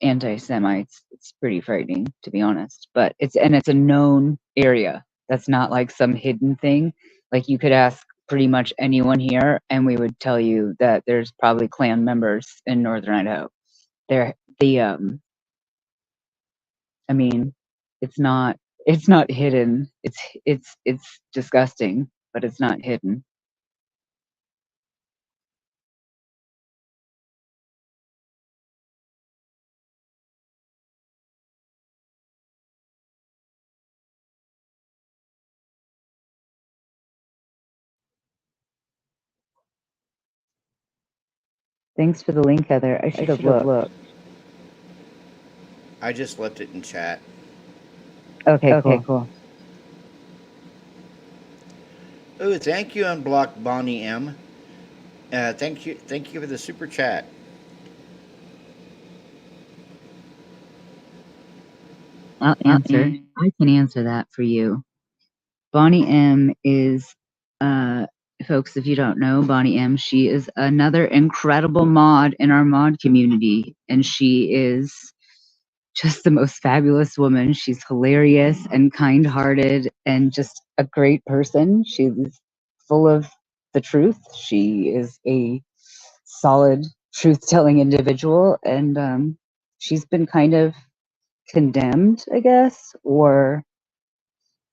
S2: anti-Semites. It's pretty frightening, to be honest. But it's a known area. That's not like some hidden thing. Like, you could ask pretty much anyone here, and we would tell you that there's probably Klan members in Northern Idaho. I mean, it's not hidden. It's disgusting, but it's not hidden. Thanks for the link, Heather. I should have looked.
S1: I just left it in chat.
S2: Okay, cool.
S1: Oh, thank you, Unblocked Bonnie M. Thank you for the super chat.
S2: I'll answer. I can answer that for you. Bonnie M is, folks, if you don't know, Bonnie M, she is another incredible mod in our mod community, and she is just the most fabulous woman. She's hilarious and kind-hearted and just a great person. She's full of the truth. She is a solid, truth-telling individual, and she's been kind of condemned, I guess, or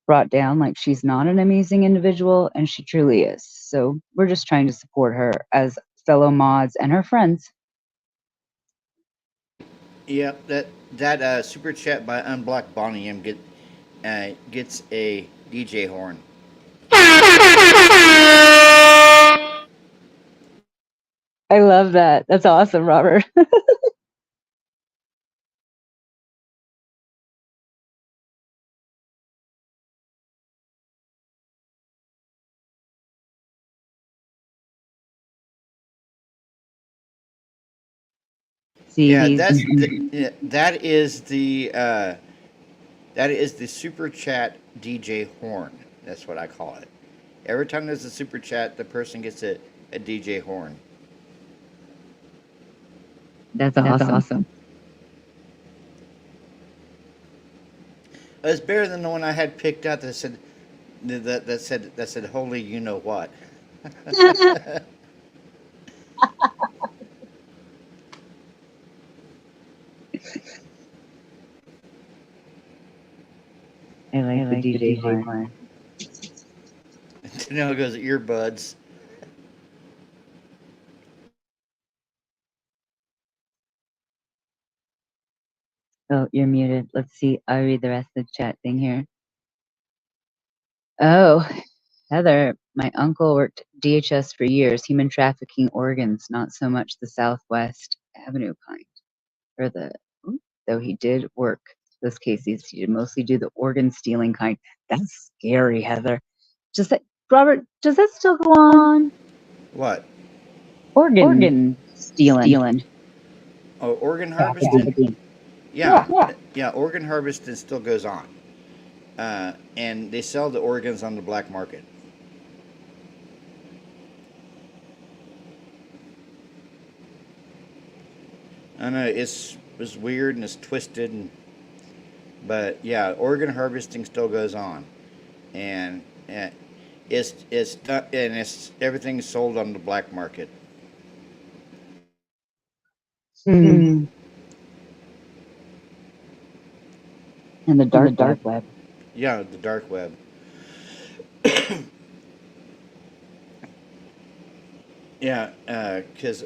S2: brought down, like she's not an amazing individual, and she truly is. So we're just trying to support her as fellow mods and her friends.
S1: Yeah, that super chat by Unblocked Bonnie M gets a DJ horn.
S2: I love that. That's awesome, Robert. See,
S1: Yeah, that is the super chat DJ horn. That's what I call it. Every time there's a super chat, the person gets a DJ horn.
S2: That's awesome.
S1: It's better than the one I had picked out that said that said holy you know what.
S2: I like the DJ horn.
S1: Now it goes earbuds.
S2: Oh, you're muted. Let's see. I'll read the rest of the chat thing here. Oh, Heather, my uncle worked DHS for years, human trafficking organs, not so much the Southwest Avenue kind. Though he did work those cases, he did mostly do the organ stealing kind. That's scary, Heather. Robert, does that still go on?
S1: What?
S2: Organ stealing.
S1: Oh, organ harvesting. Yeah, organ harvesting still goes on. And they sell the organs on the black market. I know it's weird and it's twisted, but yeah, organ harvesting still goes on, and it's everything's sold on the black market.
S2: And the dark web.
S1: Yeah, the dark web. Yeah, because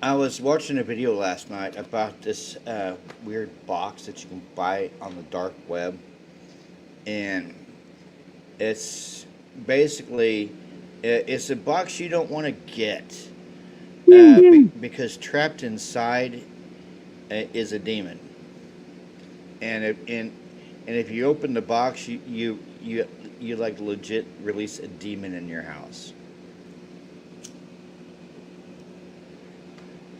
S1: I was watching a video last night about this weird box that you can buy on the dark web, and it's basically it's a box you don't want to get because trapped inside is a demon, and if you open the box, you like legit release a demon in your house.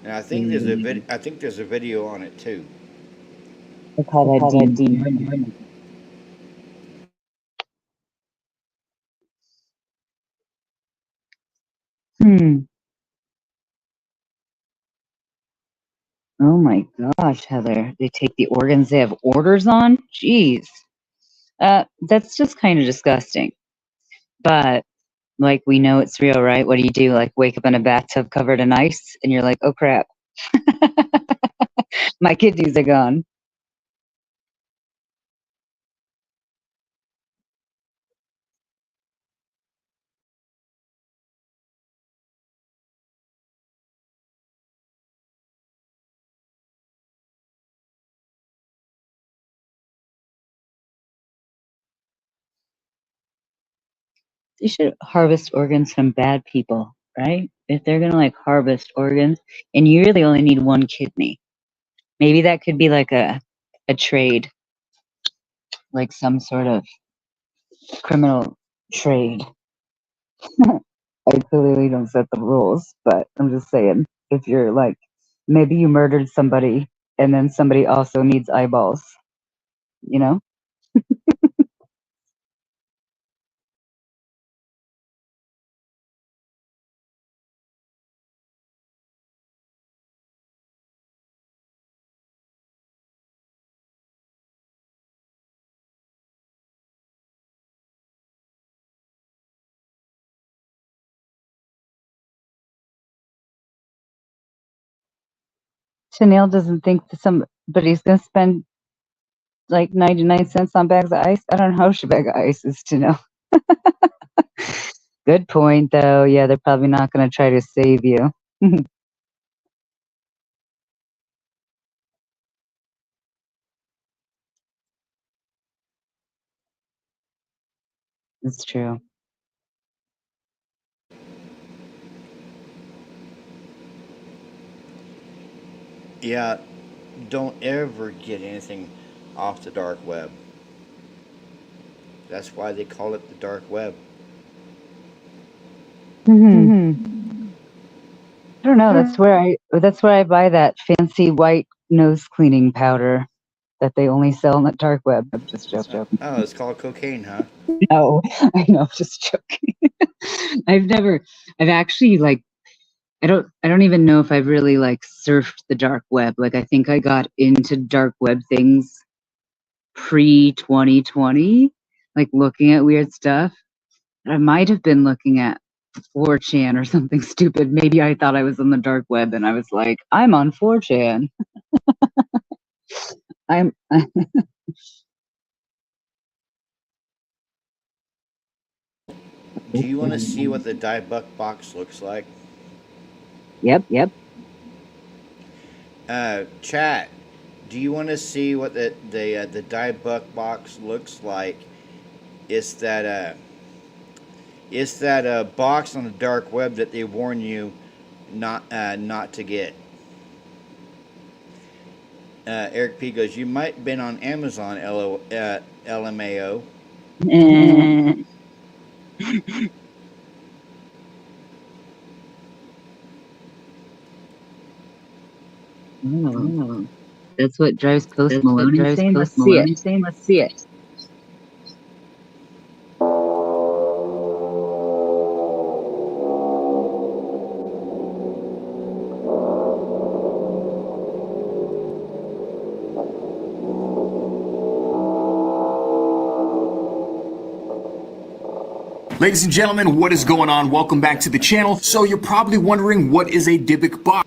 S1: And I think there's a video on it too.
S2: They call that demon. Hmm. Oh my gosh, Heather. They take the organs they have orders on? Jeez. That's just kind of disgusting. But like we know it's real, right? What do? Like wake up in a bathtub covered in ice and you're like, oh crap. My kidneys are gone. They should harvest organs from bad people, right? If they're gonna like harvest organs and you really only need one kidney. Maybe that could be like a trade, like some sort of criminal trade. I clearly don't set the rules, but I'm just saying, if you're like, maybe you murdered somebody and then somebody also needs eyeballs, you know? Chanel doesn't think that somebody's gonna spend like 99 cents on bags of ice. I don't know how much a bag of ice is, Chanel. Good point, though. Yeah, they're probably not gonna try to save you. It's true.
S1: Yeah, don't ever get anything off the dark web. That's why they call it the dark web.
S2: I don't know. That's where I buy that fancy white nose cleaning powder that they only sell on the dark web. I'm just joking.
S1: Oh, it's called cocaine, huh?
S2: No, I know, just joking. I've actually like, I don't even know if I've really like surfed the dark web. Like, I think I got into dark web things pre 2020, like looking at weird stuff. I might have been looking at 4chan or something stupid. Maybe I thought I was on the dark web and I was like, I'm on 4chan. I'm,
S1: Do you want to see what the die buck box looks like?
S2: yep.
S1: Chat. Do you want to see what the die buck box looks like? It's that box on the dark web that they warn you not to get. Eric P goes, you might have been on Amazon, LMAO.
S2: Oh, that's what drives Post Malone insane. Let's see it.
S5: Ladies and gentlemen, what is going on? Welcome back to the channel. So you're probably wondering, what is a Dybbuk box?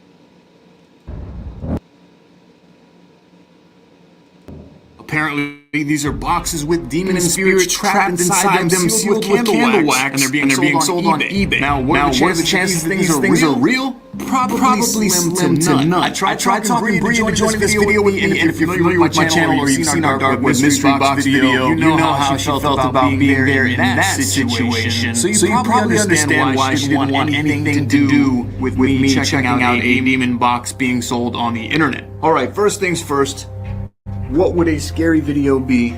S5: Apparently, these are boxes with demon and spirits trapped inside them, sealed with candle wax, and they're being sold on eBay. Now, what are the chances that these things are real? Probably slim to none. I tried talking Bree into joining this video with me, and if you're familiar with my channel or you've seen our Dark Web Mystery Box video, you know how she felt about being there in that situation. So you probably understand why she didn't want anything to do with me checking out a demon box being sold on the internet. Alright, first things first. What would a scary video be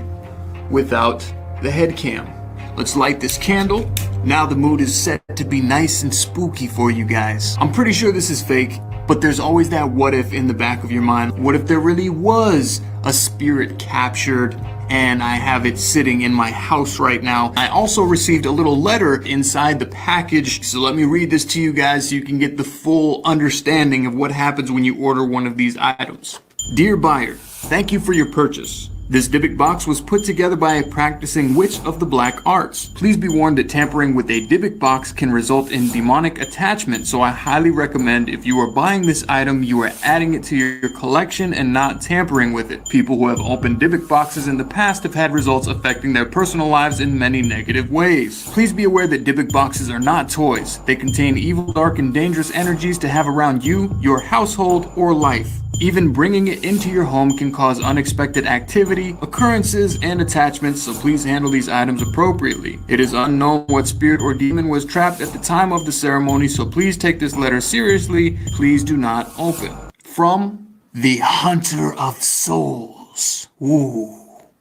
S5: without the head cam? Let's light this candle. Now the mood is set to be nice and spooky for you guys. I'm pretty sure this is fake, but there's always that what if in the back of your mind. What if there really was a spirit captured and I have it sitting in my house right now. I also received a little letter inside the package, so let me read this to you guys so you can get the full understanding of what happens when you order one of these items. Dear buyer, thank you for your purchase. This Dybbuk box was put together by a practicing witch of the black arts. Please be warned that tampering with a Dybbuk box can result in demonic attachment, so I highly recommend if you are buying this item, you are adding it to your collection and not tampering with it. People who have opened Dybbuk boxes in the past have had results affecting their personal lives in many negative ways. Please be aware that Dybbuk boxes are not toys. They contain evil, dark, and dangerous energies to have around you, your household, or life. Even bringing it into your home can cause unexpected activity, occurrences, and attachments, so please handle these items appropriately. It is unknown what spirit or demon was trapped at the time of the ceremony, so please take this letter seriously. Please do not open. From the Hunter of Souls. Ooh.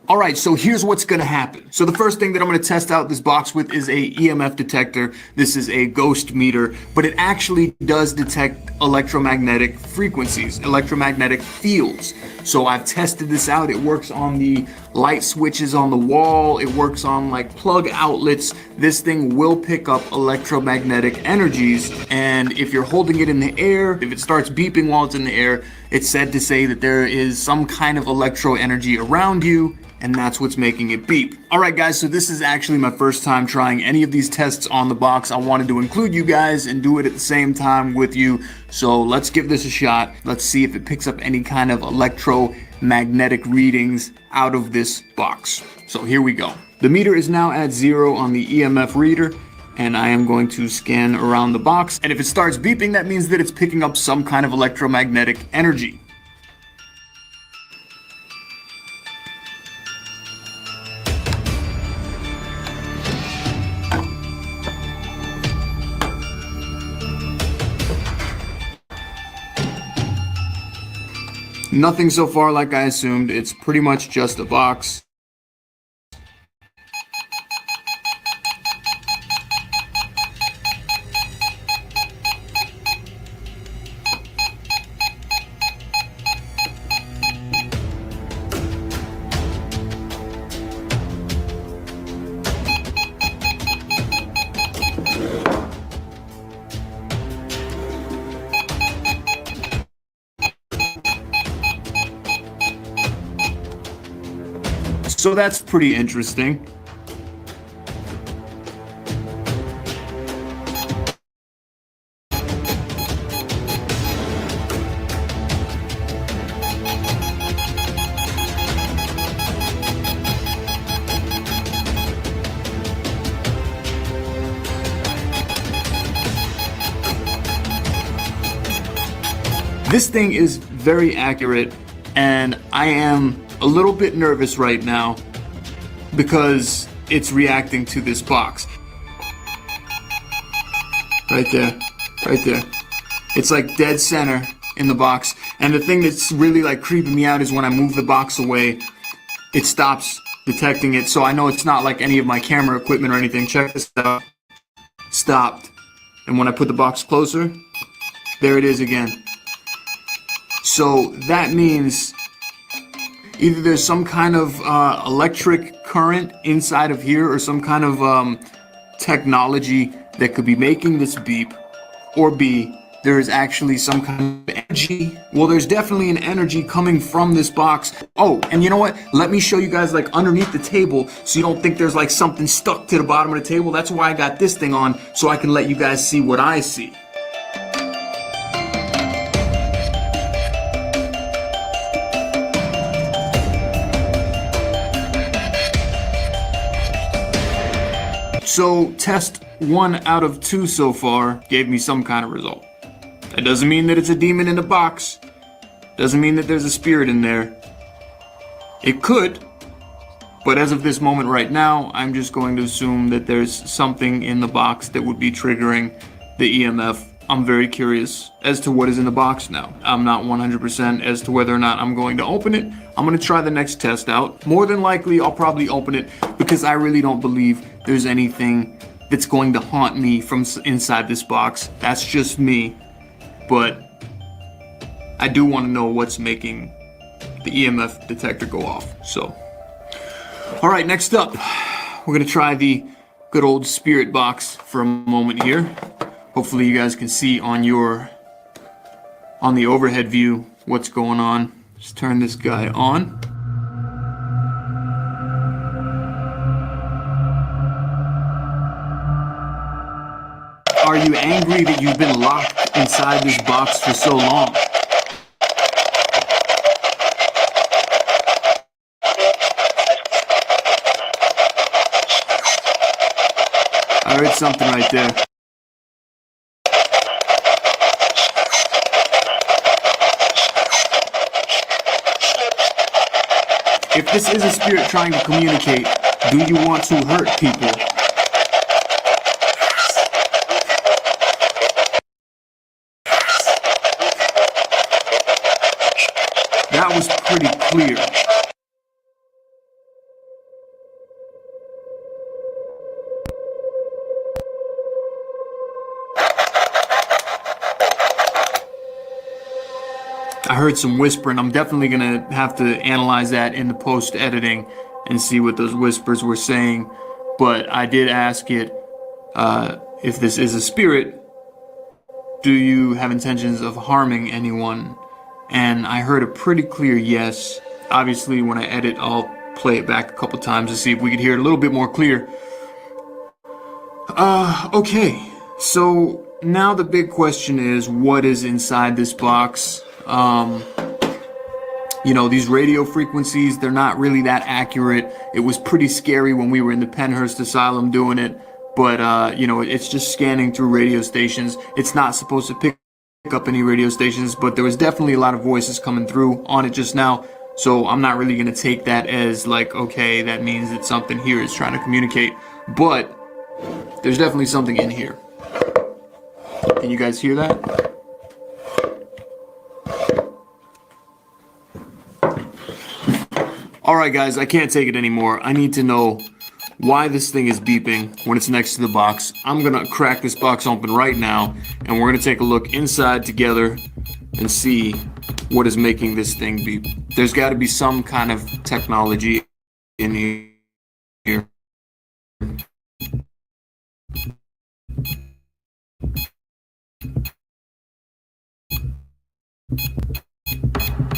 S5: Alright, so here's what's gonna happen. So the first thing that I'm gonna test out this box with is a EMF detector. This is a ghost meter, but it actually does detect electromagnetic frequencies, electromagnetic fields. So I've tested this out. It works on the light switches on the wall. It works on like plug outlets. This thing will pick up electromagnetic energies. And if you're holding it in the air, if it starts beeping while it's in the air, it's said to say that there is some kind of electro energy around you, and that's what's making it beep. Alright guys, so this is actually my first time trying any of these tests on the box. I wanted to include you guys and do it at the same time with you. So let's give this a shot. Let's see if it picks up any kind of electromagnetic readings out of this box. So here we go. The meter is now at 0 on the EMF reader, and I am going to scan around the box. And if it starts beeping, that means that it's picking up some kind of electromagnetic energy. Nothing so far like I assumed. It's pretty much just a box. So that's pretty interesting. This thing is very accurate, and I am a little bit nervous right now because it's reacting to this box. Right there, right there. It's like dead center in the box. And the thing that's really like creeping me out is when I move the box away, it stops detecting it. So I know it's not like any of my camera equipment or anything. Check this out. Stopped. And when I put the box closer, there it is again. So that means either there's some kind of electric current inside of here or some kind of technology that could be making this beep, or B, there is actually some kind of energy. Well, there's definitely an energy coming from this box. Oh, and you know what? Let me show you guys like underneath the table so you don't think there's like something stuck to the bottom of the table. That's why I got this thing on, so I can let you guys see what I see. So test 1 out of 2 so far gave me some kind of result. That doesn't mean that it's a demon in a box. Doesn't mean that there's a spirit in there. It could, but as of this moment right now, I'm just going to assume that there's something in the box that would be triggering the EMF. I'm very curious as to what is in the box now. I'm not 100% as to whether or not I'm going to open it. I'm going to try the next test out. More than likely, I'll probably open it because I really don't believe there's anything that's going to haunt me from inside this box. That's just me. But I do want to know what's making the EMF detector go off. So All right, next up, we're gonna try the good old spirit box for a moment here. Hopefully you guys can see on the overhead view what's going on. Just turn this guy on. Are you angry that you've been locked inside this box for so long? I heard something right there. If this is a spirit trying to communicate, do you want to hurt people? That was pretty clear. I heard some whispering. I'm definitely gonna have to analyze that in the post-editing and see what those whispers were saying. But I did ask it, if this is a spirit, do you have intentions of harming anyone? And I heard a pretty clear yes. Obviously, when I edit, I'll play it back a couple times to see if we could hear it a little bit more clear. Okay. So now the big question is, what is inside this box? You know, these radio frequencies, they're not really that accurate. It was pretty scary when we were in the Pennhurst Asylum doing it, but you know, it's just scanning through radio stations. It's not supposed to pick up any radio stations, but there was definitely a lot of voices coming through on it just now, so I'm not really going to take that as like, okay, that means that something here is trying to communicate, but there's definitely something in here. Can you guys hear that? Alright guys, I can't take it anymore. I need to know why this thing is beeping when it's next to the box. I'm gonna crack this box open right now, and we're gonna take a look inside together and see what is making this thing beep. There's gotta be some kind of technology in here.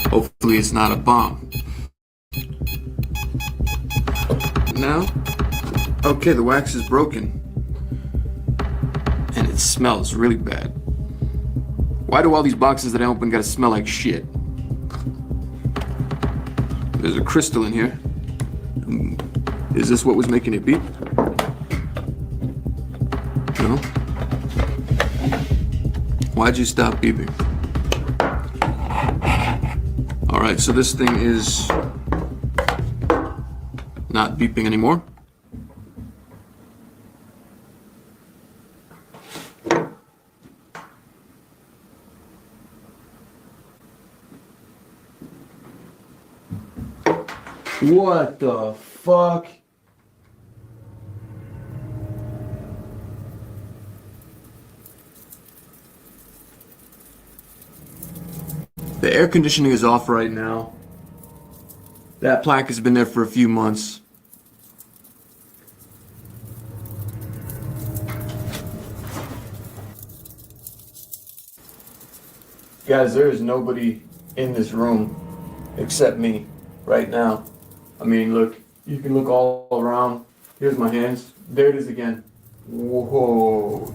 S5: Hopefully it's not a bomb. Now, okay, the wax is broken, and it smells really bad. Why do all these boxes that I open gotta smell like shit? There's a crystal in here. Is this what was making it beep? No? Why'd you stop beeping? Alright, so this thing is not beeping anymore. What the fuck? The air conditioning is off right now. That plaque has been there for a few months. Guys, there is nobody in this room except me right now. I mean, look, you can look all around. Here's my hands. There it is again. Whoa.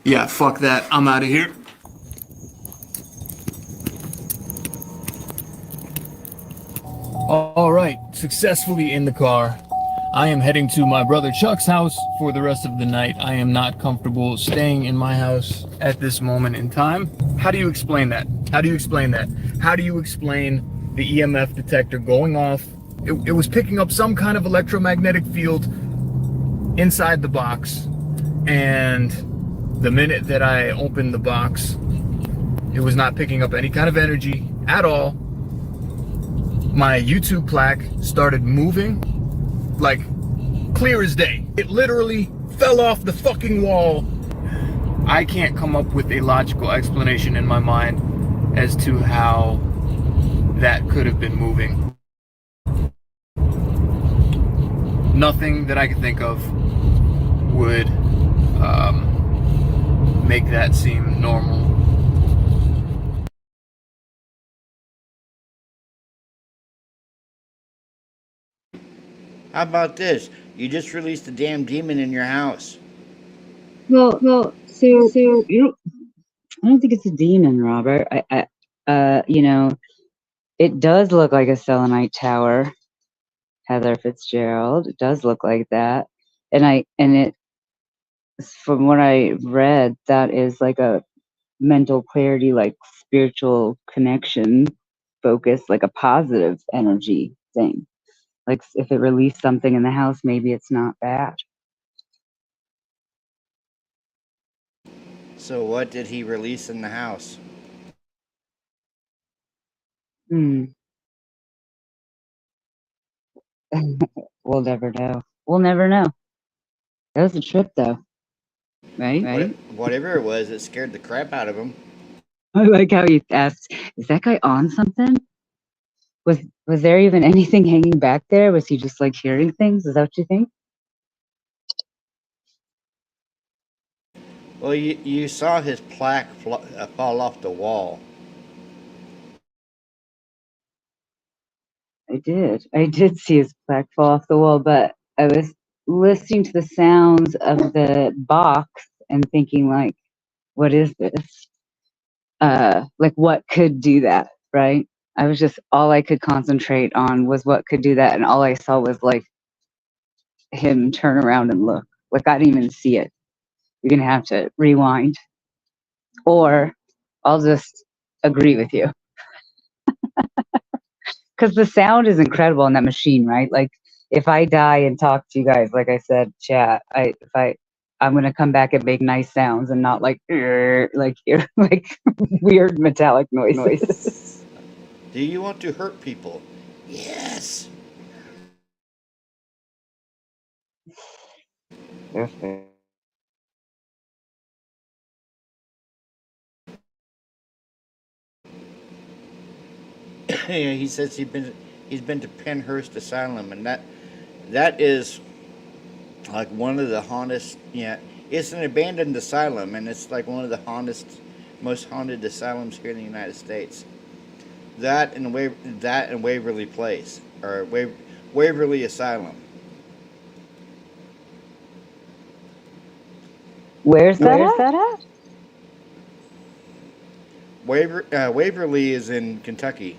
S5: Yeah, fuck that. I'm out of here. All right, successfully in the car. I am heading to my brother Chuck's house for the rest of the night. I am not comfortable staying in my house at this moment in time. How do you explain that? How do you explain that? How do you explain the EMF detector going off. It was picking up some kind of electromagnetic field inside the box, and the minute that I opened the box, it was not picking up any kind of energy at all. My YouTube plaque started moving like clear as day. It literally fell off the fucking wall. I can't come up with a logical explanation in my mind as to how that could have been moving. Nothing that I could think of would make that seem normal.
S1: How about this? You just released a damn demon in your house.
S2: Well, so you don't, I don't think it's a demon, Robert. You know, it does look like a selenite tower, Heather Fitzgerald. It does look like that, and it, from what I read, that is like a mental clarity, like spiritual connection, focus, like a positive energy thing. Like if it released something in the house, maybe it's not bad.
S1: So what did he release in the house?
S2: Hmm. We'll never know. We'll never know. That was a trip, though, right?
S1: Whatever it was, it scared the crap out of him.
S2: I like how you asked, "Is that guy on something? Was there even anything hanging back there? Was he just like hearing things? Is that what you think?"
S1: Well, you saw his plaque fall off the wall.
S2: I did. I did see his plaque fall off the wall, but I was listening to the sounds of the box and thinking, like, what is this? Like, what could do that, right? I was just, all I could concentrate on was what could do that, and all I saw was like him turn around and look. Like, I didn't even see it. You're gonna have to rewind, or I'll just agree with you, because the sound is incredible in that machine, right? Like, if I die and talk to you guys, like I said, chat, I'm gonna come back and make nice sounds and not like like like weird metallic noises.
S1: Do you want to hurt people? Yes. Yeah, he says he's been to Penhurst Asylum, and that is like one of the hauntest. Yeah, it's an abandoned asylum, and it's like one of the most haunted asylums here in the United States. That and Waverly Place or Waverly Asylum.
S2: Where's that at?
S1: Waverly is in Kentucky.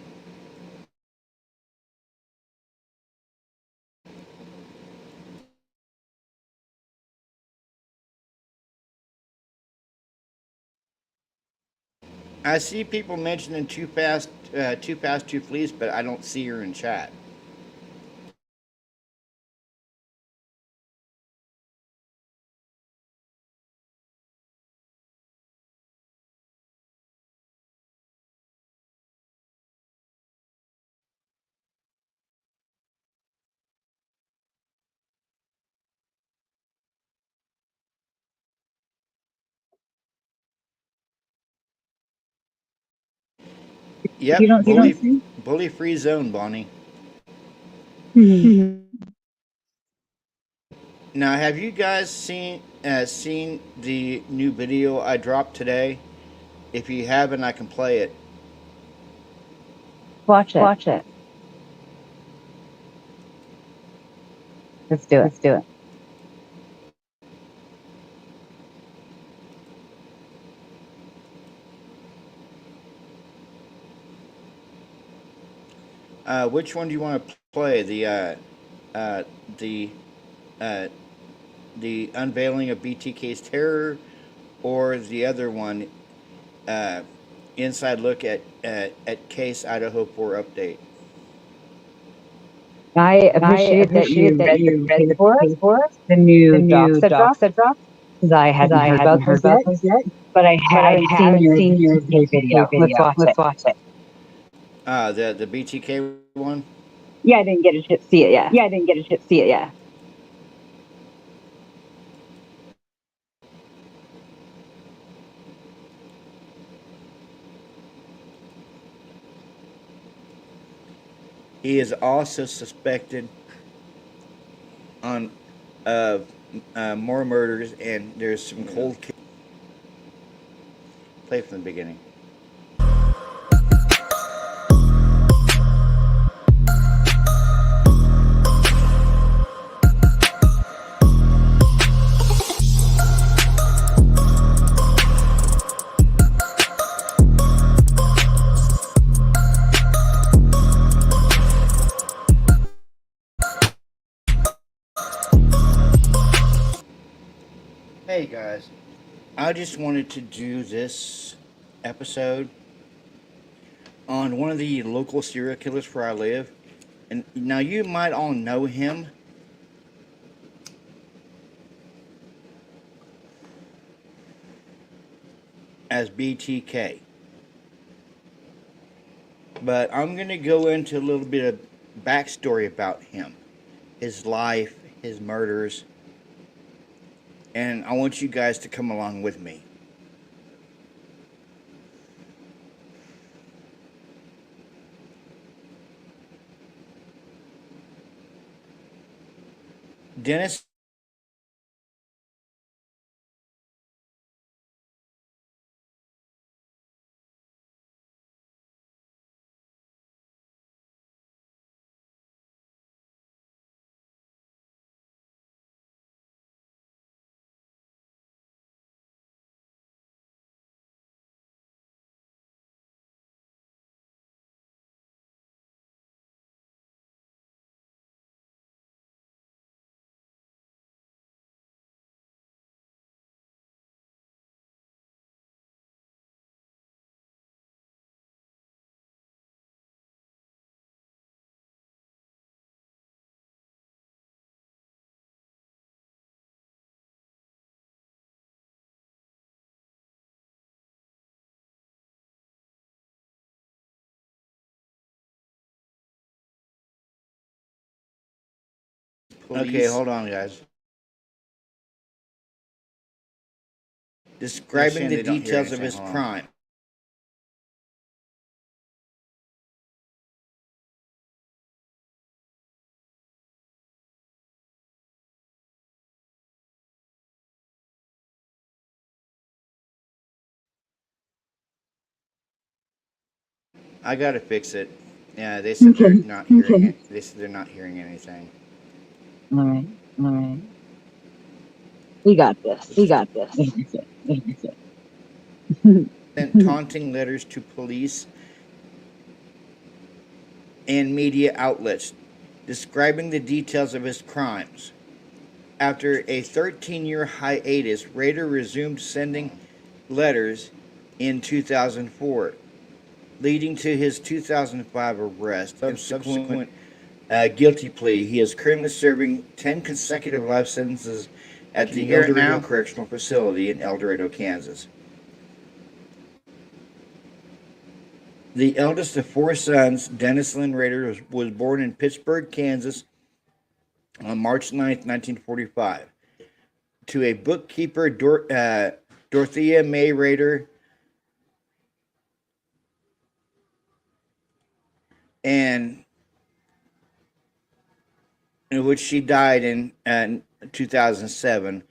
S1: I see people mentioning Too Fast, Too Fleas, but I don't see her in chat.
S2: You
S1: Yep,
S2: don't see?
S1: bully free zone, Bonnie.
S2: Mhm.
S1: Now, have you guys seen the new video I dropped today? If you haven't, I can play it.
S2: Watch it. Let's do it.
S1: Which one do you want to play? Uh, the uh, the unveiling of BTK's terror, or the other one, uh, inside look at Case Idaho 4 update.
S2: I appreciate that you read for us the new docs that dropped, because I hadn't heard about those yet, but I haven't seen your BTK video. Let's watch it.
S1: The BTK one.
S2: Yeah, I didn't get a chance to see it yet.
S1: He is also suspected on more murders, and there's some cold cases. Play from the beginning. Hey guys, I just wanted to do this episode on one of the local serial killers where I live. And now you might all know him as BTK. But I'm going to go into a little bit of backstory about him, his life, his murders, and I want you guys to come along with me. Dennis police. Okay, hold on, guys. Describing the details of his crime. I gotta fix it. Yeah, they said they're not hearing it. They said they're not hearing anything.
S2: All right. We got this.
S1: Sent taunting letters to police and media outlets describing the details of his crimes. After a 13-year hiatus, Rader resumed sending letters in 2004, leading to his 2005 arrest and subsequent guilty plea. He is currently serving 10 consecutive life sentences at the El Dorado Correctional Facility in El Dorado, Kansas. The eldest of four sons, Dennis Lynn Rader, was born in Pittsburgh, Kansas on March 9th, 1945, to a bookkeeper, Dorothea May Rader, and in which she died in 2007,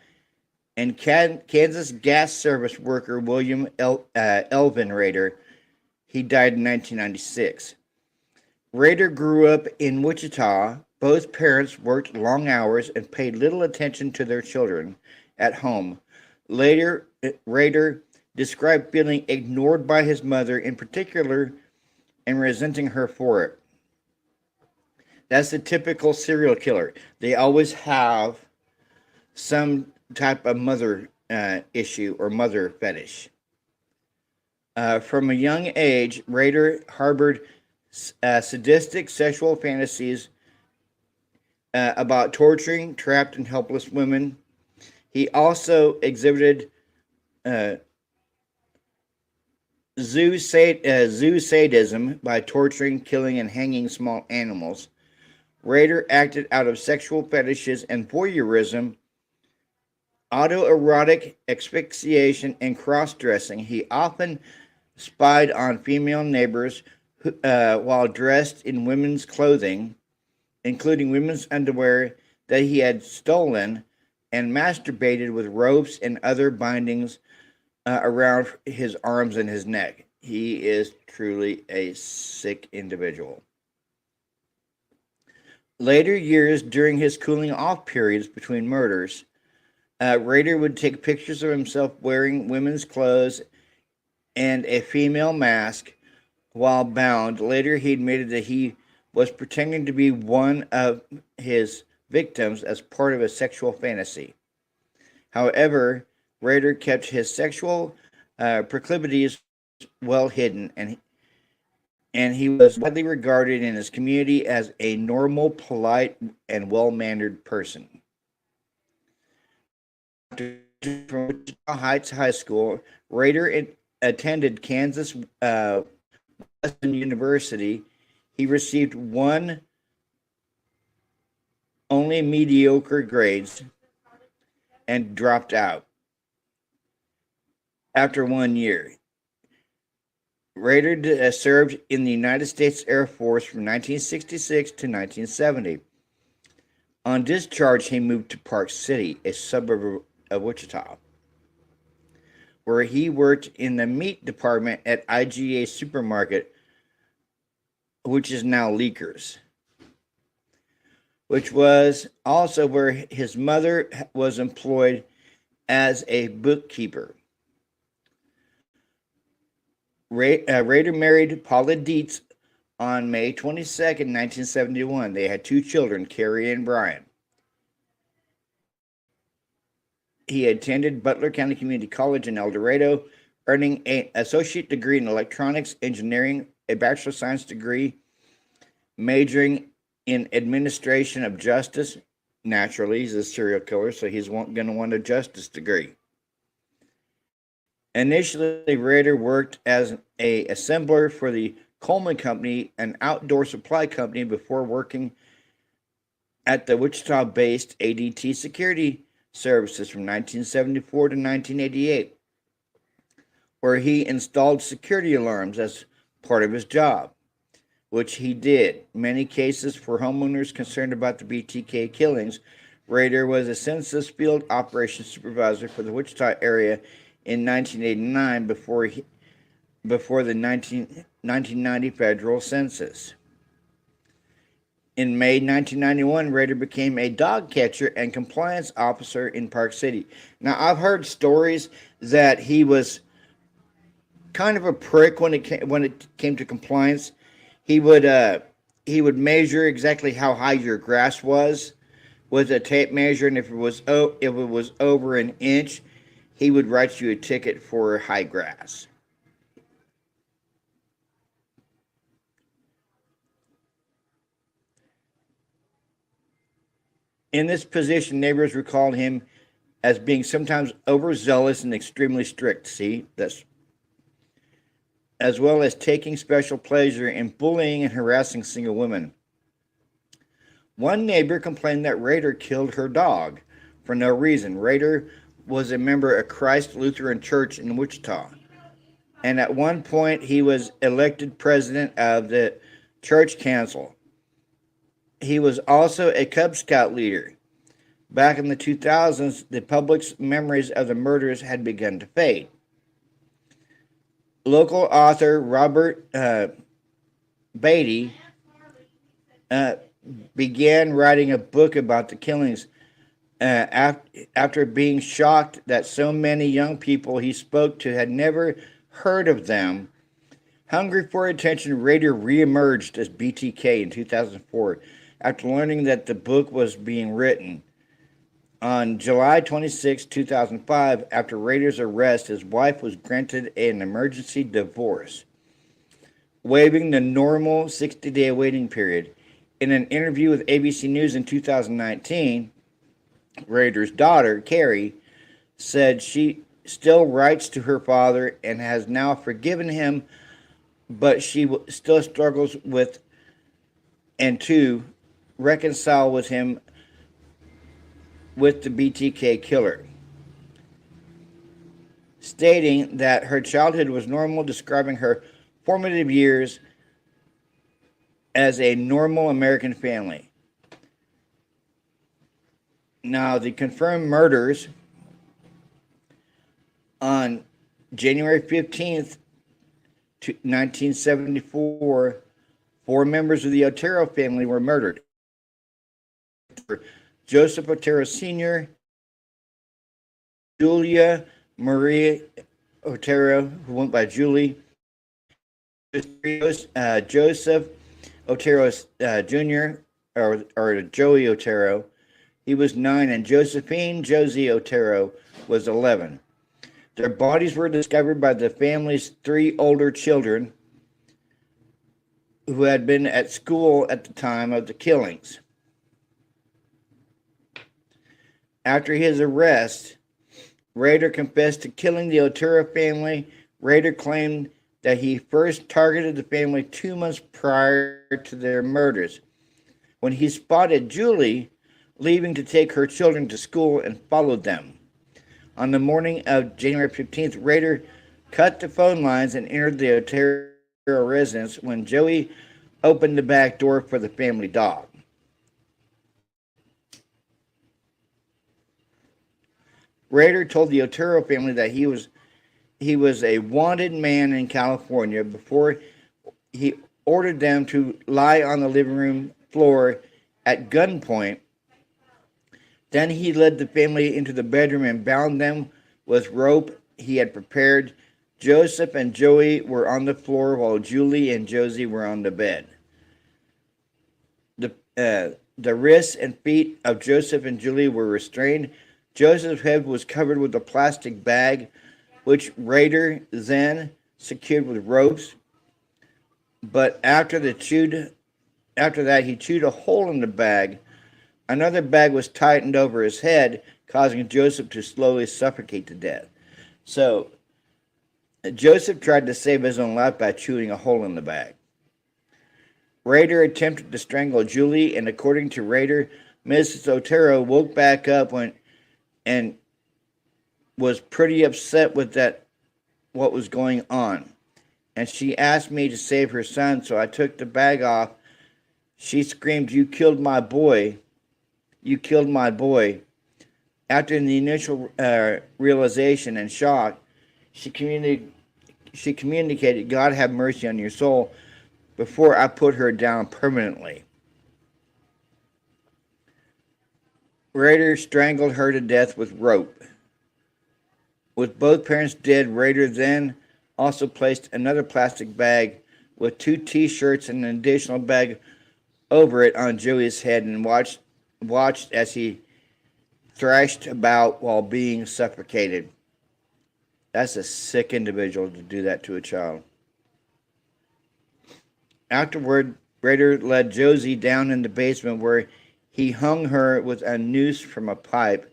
S1: and Kansas gas service worker William Elvin Rader. He died in 1996. Rader grew up in Wichita. Both parents worked long hours and paid little attention to their children at home. Later, Rader described feeling ignored by his mother in particular and resenting her for it. That's the typical serial killer. They always have some type of mother issue or mother fetish. From a young age, Rader harbored sadistic sexual fantasies about torturing trapped and helpless women. He also exhibited uh, zoo sadism by torturing, killing, and hanging small animals. Rader acted out of sexual fetishes and voyeurism, autoerotic asphyxiation, and cross dressing. He often spied on female neighbors while dressed in women's clothing, including women's underwear that he had stolen, and masturbated with ropes and other bindings around his arms and his neck. He is truly a sick individual. Later years, during his cooling off periods between murders, Rader would take pictures of himself wearing women's clothes and a female mask while bound. Later, he admitted that he was pretending to be one of his victims as part of a sexual fantasy. However, Rader kept his sexual proclivities well hidden, and he was widely regarded in his community as a normal, polite, and well-mannered person. From Wichita Heights High School, Rader attended Kansas Western University. He received only mediocre grades and dropped out after 1 year. Rader served in the United States Air Force from 1966 to 1970. On discharge, he moved to Park City, a suburb of Wichita, where he worked in the meat department at IGA Supermarket, which is now Leakers, which was also where his mother was employed as a bookkeeper. Rader married Paula Dietz on May 22nd, 1971. They had 2 children, Carrie and Brian. He attended Butler County Community College in El Dorado, earning an associate degree in electronics engineering, a bachelor of science degree, majoring in administration of justice. Naturally, he's a serial killer, so he's going to want a justice degree. Initially, Rader worked as an assembler for the Coleman Company, an outdoor supply company, before working at the Wichita-based ADT Security Services from 1974 to 1988, where he installed security alarms as part of his job, which he did. Many cases for homeowners concerned about the BTK killings. Rader was a census field operations supervisor for the Wichita area in 1989 before the 1990 federal census. In May 1991, Rader became a dog catcher and compliance officer in Park City. Now, I've heard stories that he was kind of a prick when it came to compliance. He would measure exactly how high your grass was with a tape measure, and if it was over an inch, he would write you a ticket for high grass. In this position, neighbors recalled him as being sometimes overzealous and extremely strict. See, that's as well as taking special pleasure in bullying and harassing single women. One neighbor complained that Rader killed her dog for no reason. Rader was a member of Christ Lutheran Church in Wichita, and at one point he was elected president of the church council. He was also a Cub Scout leader. Back in the 2000s, the public's memories of the murders had begun to fade. Local author Robert Beatty began writing a book about the killings after being shocked that so many young people he spoke to had never heard of them. Hungry for attention, Rader reemerged as BTK in 2004 after learning that the book was being written. On July 26, 2005, after Rader's arrest, his wife was granted an emergency divorce, waiving the normal 60-day waiting period. In an interview with ABC News in 2019, Rader's daughter, Carrie, said she still writes to her father and has now forgiven him, but she still struggles with and to reconcile with him with the BTK killer, stating that her childhood was normal, describing her formative years as a normal American family. Now, the confirmed murders on January 15th, 1974, 4 members of the Otero family were murdered. Joseph Otero Sr., Julia Marie Otero, who went by Julie, Joseph Otero Jr., or Joey Otero, he was 9, and Josephine Josie Otero was 11. Their bodies were discovered by the family's 3 older children who had been at school at the time of the killings. After his arrest, Rader confessed to killing the Otero family. Rader claimed that he first targeted the family 2 months prior to their murders, when he spotted Julie leaving to take her children to school and followed them. On the morning of January 15th, Rader cut the phone lines and entered the Otero residence when Joey opened the back door for the family dog. Rader told the Otero family that he was a wanted man in California before he ordered them to lie on the living room floor at gunpoint. Then he led the family into the bedroom and bound them with rope he had prepared. Joseph and Joey were on the floor while Julie and Josie were on the bed. The wrists and feet of Joseph and Julie were restrained. Joseph's head was covered with a plastic bag, which Rader then secured with ropes. But after that, he chewed a hole in the bag. Another bag was tightened over his head, causing Joseph to slowly suffocate to death. So, Joseph tried to save his own life by chewing a hole in the bag. Rader attempted to strangle Julie, and according to Rader, Mrs. Otero woke back up and was pretty upset with what was going on. And she asked me to save her son, so I took the bag off. She screamed, "You killed my boy. You killed my boy." After the initial realization and shock, she communicated, "God have mercy on your soul," before I put her down permanently. Rader strangled her to death with rope. With both parents dead, Rader then also placed another plastic bag with 2 t-shirts and an additional bag over it on Joey's head and watched as he thrashed about while being suffocated. That's a sick individual to do that to a child. Afterward, Rader led Josie down in the basement where he hung her with a noose from a pipe.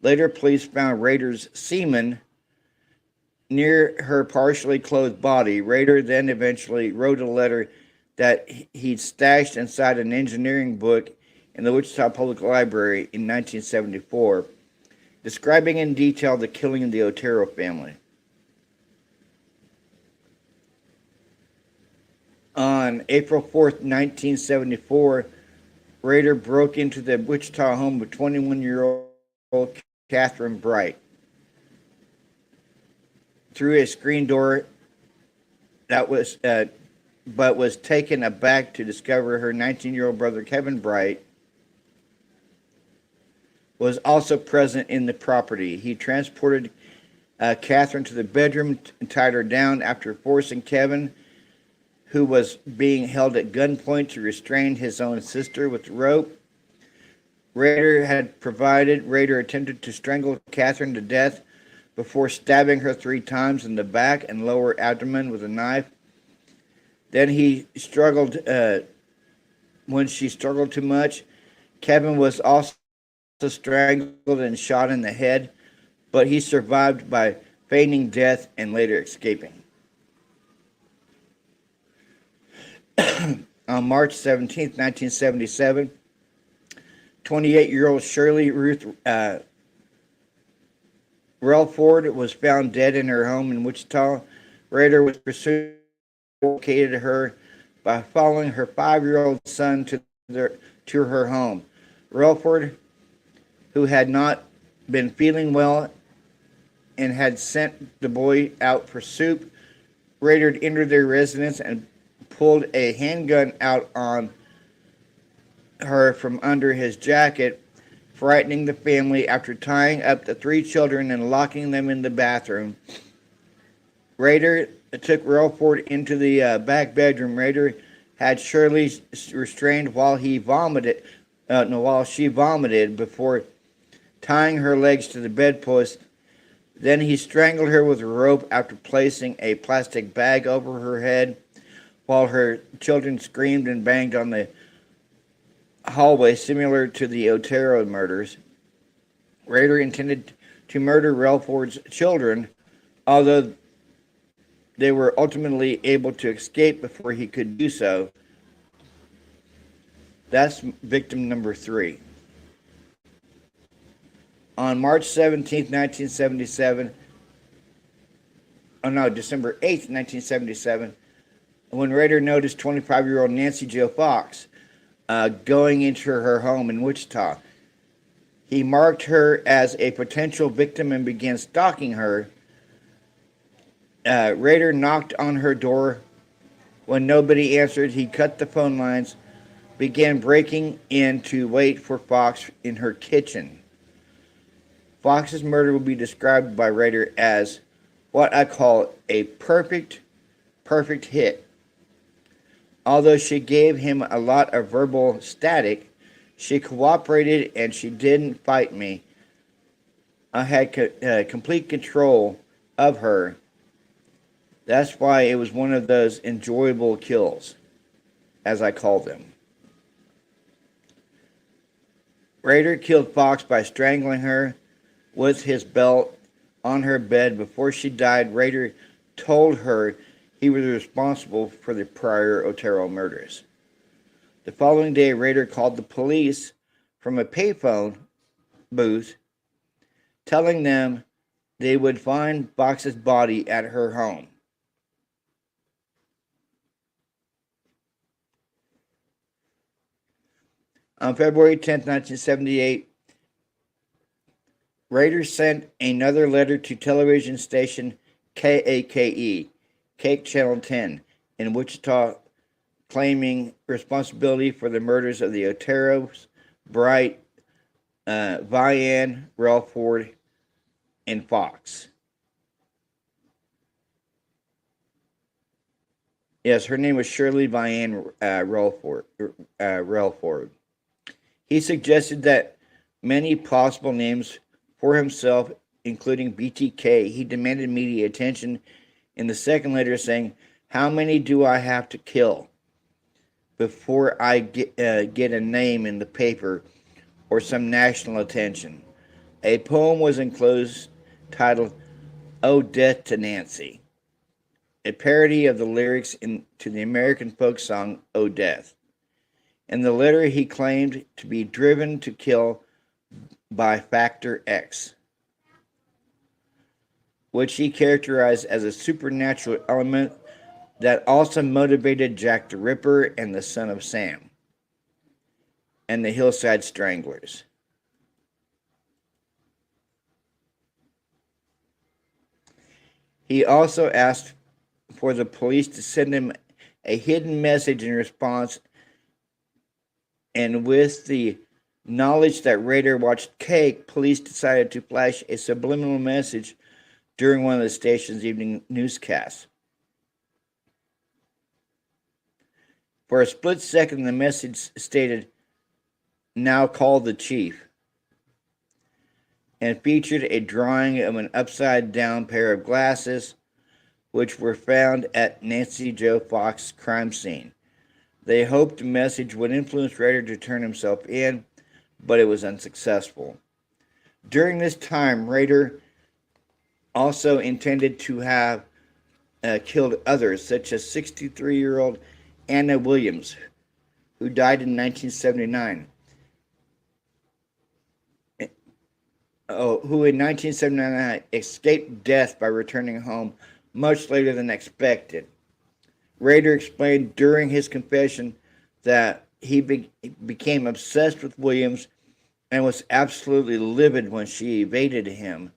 S1: Later, police found Rader's semen near her partially clothed body. Rader then eventually wrote a letter that he'd stashed inside an engineering book in the Wichita Public Library in 1974, describing in detail the killing of the Otero family. On April 4th, 1974, Rader broke into the Wichita home of 21-year-old Catherine Bright through a screen door but was taken aback to discover her 19-year-old brother Kevin Bright was also present in the property. He transported Catherine to the bedroom and tied her down after forcing Kevin, who was being held at gunpoint, to restrain his own sister with the rope. Rader attempted to strangle Catherine to death before stabbing her 3 times in the back and lower abdomen with a knife. Then he struggled. When she struggled too much, Kevin was also strangled and shot in the head, but he survived by feigning death and later escaping. On March 17th, 1977, 28-year-old Shirley Ruth Relford was found dead in her home in Wichita. Rader was pursued and located her by following her 5-year-old son to her home. Relford, who had not been feeling well and had sent the boy out for soup, Rader entered their residence and pulled a handgun out on her from under his jacket, frightening the family. After tying up the 3 children and locking them in the bathroom, Rader took Relford into the back bedroom. Rader had Shirley restrained while she vomited before tying her legs to the bedpost. Then he strangled her with a rope after placing a plastic bag over her head while her children screamed and banged on the hallway, similar to the Otero murders. Rader intended to murder Relford's children, although they were ultimately able to escape before he could do so. That's victim number 3. On March 17th, 1977, December 8th, 1977, when Rader noticed 25-year-old Nancy Jo Fox going into her home in Wichita, he marked her as a potential victim and began stalking her. Rader knocked on her door. When nobody answered, he cut the phone lines, began breaking in to wait for Fox in her kitchen. Fox's murder will be described by Rader as what I call a perfect hit. Although she gave him a lot of verbal static, she cooperated and she didn't fight me. I had complete control of her. That's why it was one of those enjoyable kills, as I call them. Rader killed Fox by strangling her with his belt on her bed. Before she died, Rader told her he was responsible for the prior Otero murders. The following day, Rader called the police from a payphone booth, telling them they would find Fox's body at her home. On February 10th, 1978, Rader sent another letter to television station KAKE, Cake Channel 10, in Wichita, claiming responsibility for the murders of the Oteros, Bright, Vianne, Relford, and Fox. Yes, her name was Shirley Vianne Relford. He suggested that many possible names for himself, including BTK. He demanded media attention in the second letter, saying, "How many do I have to kill before I get a name in the paper or some national attention?" A poem was enclosed titled, "Oh, Death to Nancy," a parody of the lyrics to the American folk song, "Oh, Death." In the letter, he claimed to be driven to kill by Factor X, which he characterized as a supernatural element that also motivated Jack the Ripper and the Son of Sam and the Hillside Stranglers. He also asked for the police to send him a hidden message in response, and with the knowledge that Rader watched Cake, police decided to flash a subliminal message during one of the station's evening newscasts. For a split second, the message stated, now called the Chief, and featured a drawing of an upside-down pair of glasses, which were found at Nancy Jo Fox's crime scene. They hoped the message would influence Rader to turn himself in, but it was unsuccessful. During this time, Rader also intended to have killed others, such as 63-year-old Anna Williams, who died in 1979. Who in 1979 escaped death by returning home much later than expected. Rader explained during his confession that he became obsessed with Williams and was absolutely livid when she evaded him.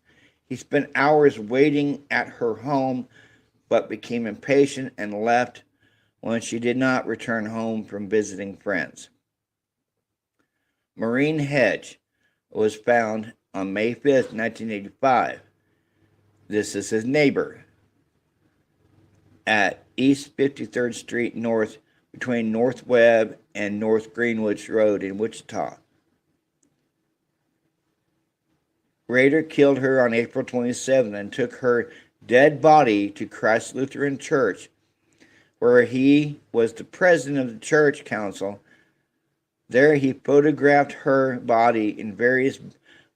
S1: He spent hours waiting at her home, but became impatient and left when she did not return home from visiting friends. Maureen Hedge was found on May 5th, 1985. This is his neighbor at East 53rd Street North, between North Webb and North Greenwich Road in Wichita. Rader killed her on April 27th and took her dead body to Christ Lutheran Church, where he was the president of the church council. There he photographed her body in various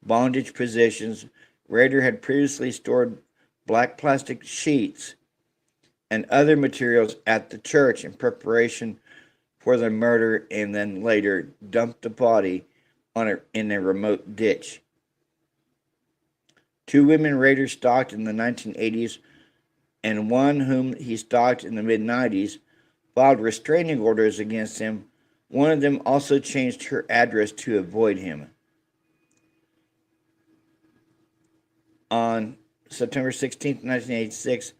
S1: bondage positions. Rader had previously stored black plastic sheets and other materials at the church in preparation for the murder, and then later dumped the body in a remote ditch. Two women Rader stalked in the 1980s and one whom he stalked in the mid-90s filed restraining orders against him. One of them also changed her address to avoid him. On September 16, 1986,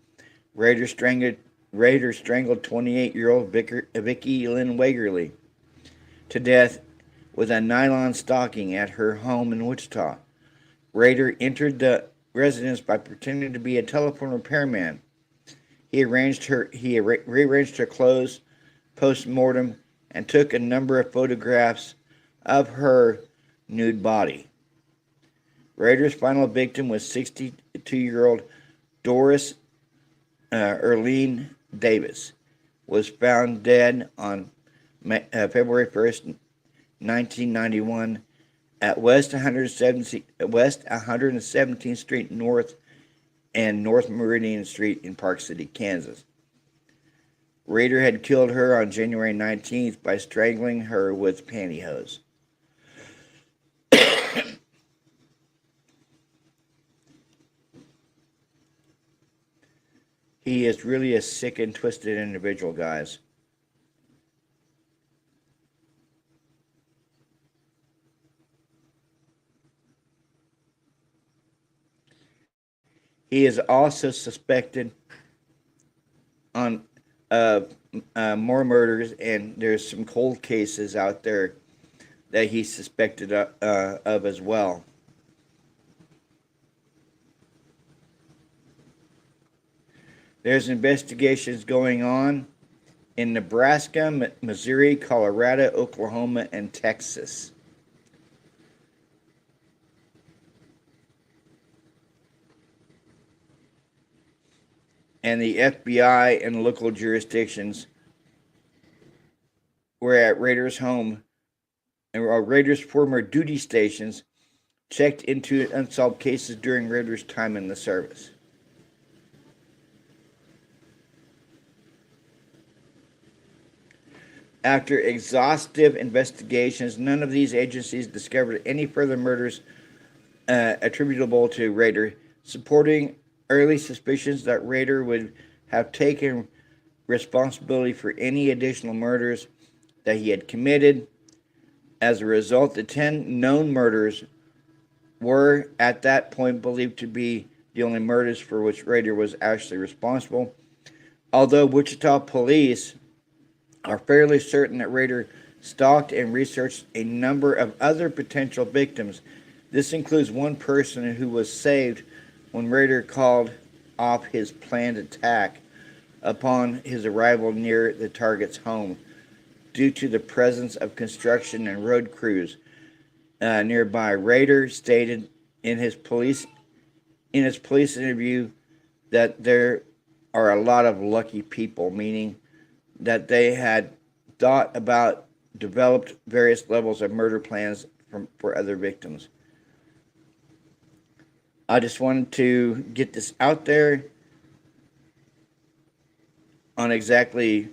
S1: Rader strangled 28-year-old Vicki Lynn Wagerly to death with a nylon stocking at her home in Wichita. Rader entered the residence by pretending to be a telephone repairman. He rearranged her clothes post-mortem and took a number of photographs of her nude body. Rader's final victim was 62-year-old Doris Earlene Davis, was found dead on February 1st, 1991 at West 117th Street North and North Meridian Street in Park City, Kansas. Rader had killed her on January 19th by strangling her with pantyhose. He is really a sick and twisted individual, guys. He is also suspected on more murders, and there's some cold cases out there that he's suspected of as well. There's investigations going on in Nebraska, Missouri, Colorado, Oklahoma, and Texas. And the FBI and local jurisdictions were at Rader's home, and Rader's former duty stations checked into unsolved cases during Rader's time in the service. After exhaustive investigations, none of these agencies discovered any further murders attributable to Rader, supporting early suspicions that Rader would have taken responsibility for any additional murders that he had committed. As a result, the 10 known murders were at that point believed to be the only murders for which Rader was actually responsible. Although Wichita police are fairly certain that Rader stalked and researched a number of other potential victims. This includes one person who was saved when Rader called off his planned attack upon his arrival near the target's home due to the presence of construction and road crews. nearby raider stated in his police interview that there are a lot of lucky people, meaning that they had thought about developed various levels of murder plans for other victims. I just wanted to get this out there on exactly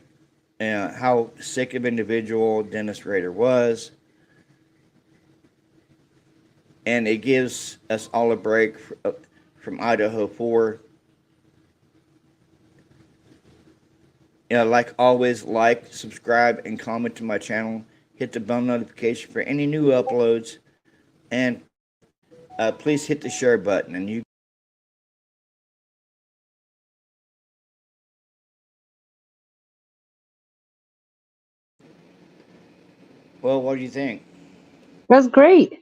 S1: how sick of individual Dennis Rader was, and it gives us all a break from Idaho 4. Like always, like, subscribe, and comment to my channel. Hit the bell notification for any new uploads, and please hit the share button. And you, well, what do you think?
S2: That was great.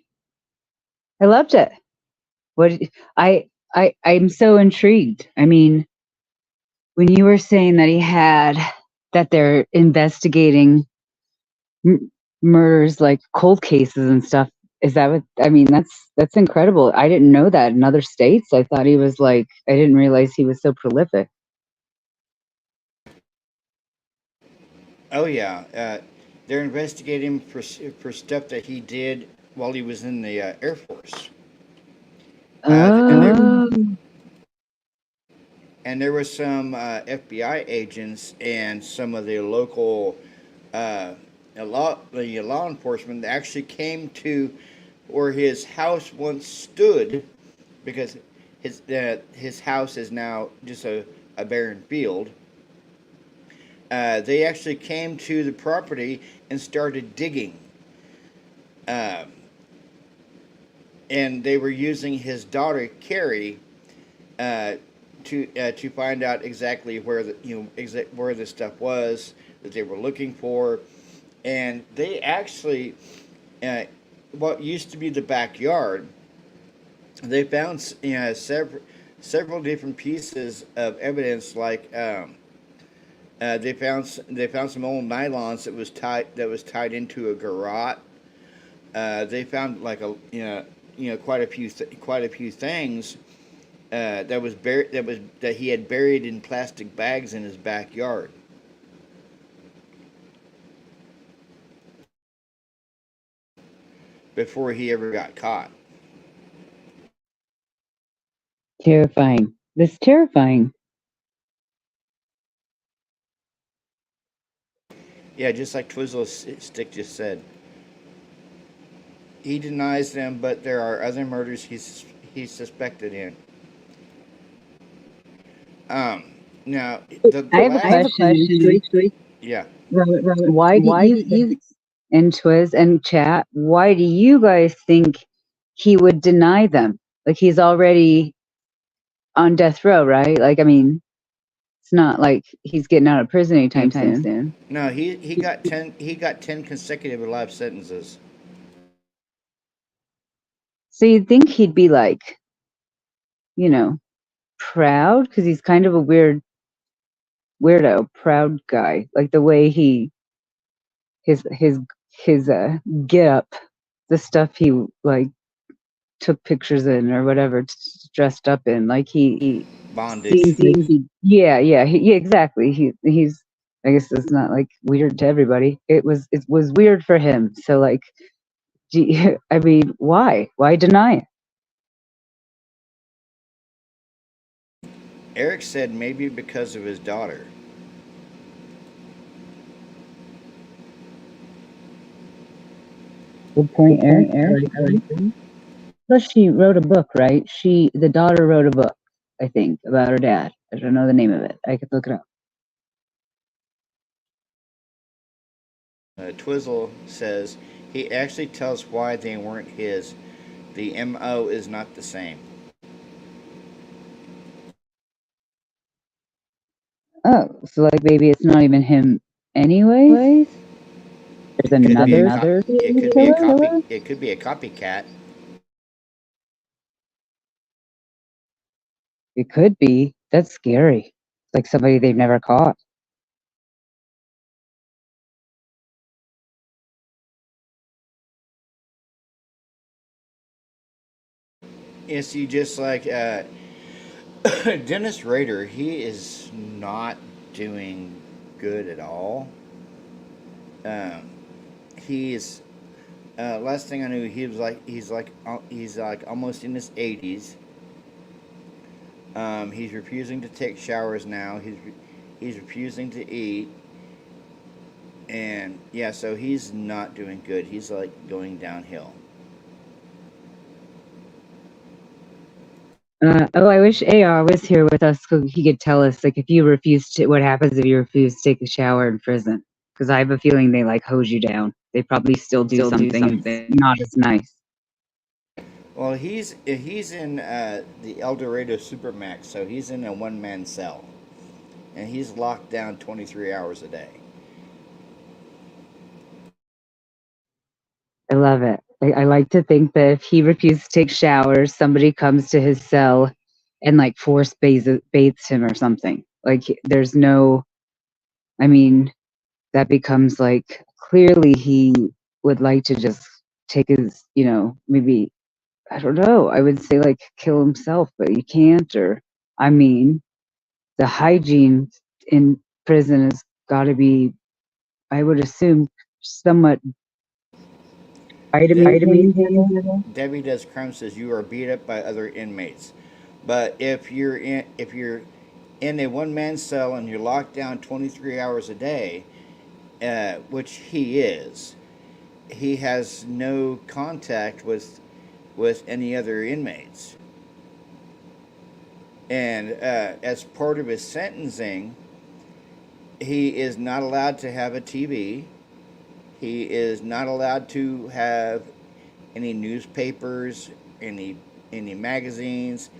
S2: I loved it. What I'm so intrigued. I mean, when you were saying that they're investigating murders like cold cases and stuff, is that what I mean? That's incredible. I didn't know that in other states. I thought he was like, I didn't realize he was so prolific.
S1: Oh yeah, they're investigating for stuff that he did while he was in the Air Force.
S2: Oh,
S1: And there were some FBI agents and some of the local the law enforcement that actually came to where his house once stood, because his house is now just a barren field. They actually came to the property and started digging. And they were using his daughter Carrie to find out exactly where where the stuff was that they were looking for, and they actually what used to be the backyard. They found several different pieces of evidence, like they found some old nylons that was tied into a garrote. They found like quite a few things that he had buried in plastic bags in his backyard. Before he ever got caught.
S2: terrifying. That's terrifying.
S1: Yeah, just like Twizzle Stick just said. He denies them, but there are other murders he's suspected in. Now
S2: I have a question.
S1: Yeah.
S2: Robert, why do you and Twiz and chat? Why do you guys think he would deny them? Like, he's already on death row, right? Like, I mean, it's not like he's getting out of prison anytime soon.
S1: No, he got 10 consecutive life sentences.
S2: So you'd think he'd be like, proud, because he's kind of a weirdo, proud guy. Like the way his get up, the stuff he like took pictures in or whatever, dressed up in, like he
S1: Bondage.
S2: seems yeah, exactly. He's, I guess it's not like weird to everybody. It was weird for him. So like, I mean, why deny it?
S1: Eric said maybe because of his daughter.
S2: Good point, Eric. Plus, she wrote a book, right? The daughter wrote a book, I think, about her dad. I don't know the name of it. I could look it up.
S1: Twizzle says he actually tells why they weren't his. The MO is not the same.
S2: Oh, so like maybe it's not even him anyway? There's another killer?
S1: It could be a copycat.
S2: It could be. That's scary. Like somebody they've never caught.
S1: You see, just like Dennis Rader, he is not doing good at all. Um, he's last thing I knew, he's like almost in his 80s. He's refusing to take showers now. He's refusing to eat, and yeah, so he's not doing good. He's like going downhill.
S2: I wish AR was here with us so he could tell us, like, if you refuse to, what happens if you refuse to take a shower in prison? Because I have a feeling they like hose you down. They probably still do something not as nice.
S1: Well, he's in the El Dorado Supermax, so he's in a one-man cell, and he's locked down 23 hours a day.
S2: I love it. I like to think that if he refuses to take showers, somebody comes to his cell and like force bathes him or something. Like there's no, I mean, that becomes like clearly he would like to just take his, maybe, I don't know, I would say like kill himself, but you can't. Or, I mean, the hygiene in prison has got to be, I would assume, somewhat vitamin.
S1: Debbie Does Crime says you are beat up by other inmates, but if you're in a one-man cell and you're locked down 23 hours a day, which he is, he has no contact with any other inmates. And as part of his sentencing, he is not allowed to have a TV. He is not allowed to have any newspapers, any magazines,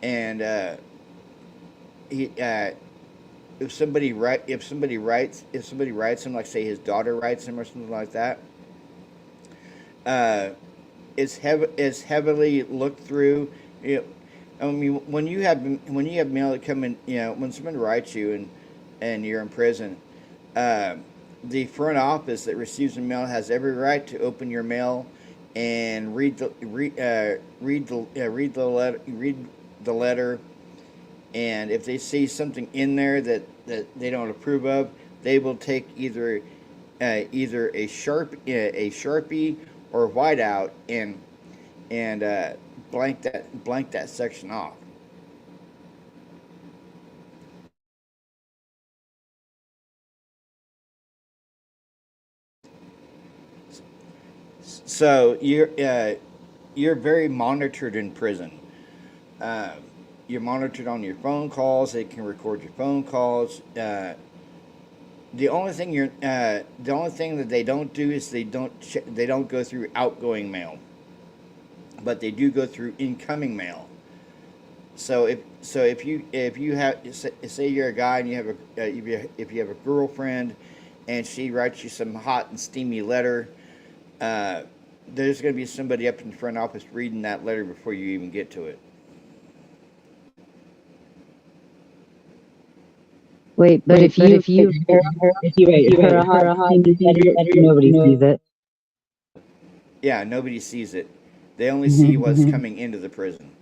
S1: and he if somebody writes him, like say his daughter writes him or something like that, uh, it's heavily looked through. I mean, when you have mail that come in, when someone writes you and you're in prison, uh, the front office that receives the mail has every right to open your mail and read the letter, and if they see something in there that they don't approve of, they will take either a sharpie or whiteout and blank that section off. So you're very monitored in prison. Uh, you're monitored on your phone calls. They can record your phone calls. The only thing that they don't do is they don't go through outgoing mail, but they do go through incoming mail. So if you have, say you're a guy and you have a girlfriend, and she writes you some hot and steamy letter, uh, there's going to be somebody up in the front office reading that letter before you even get to it.
S2: Wait, but if you write her a hot letter, nobody sees it.
S1: Yeah, nobody sees it. They only see what's coming into the prison.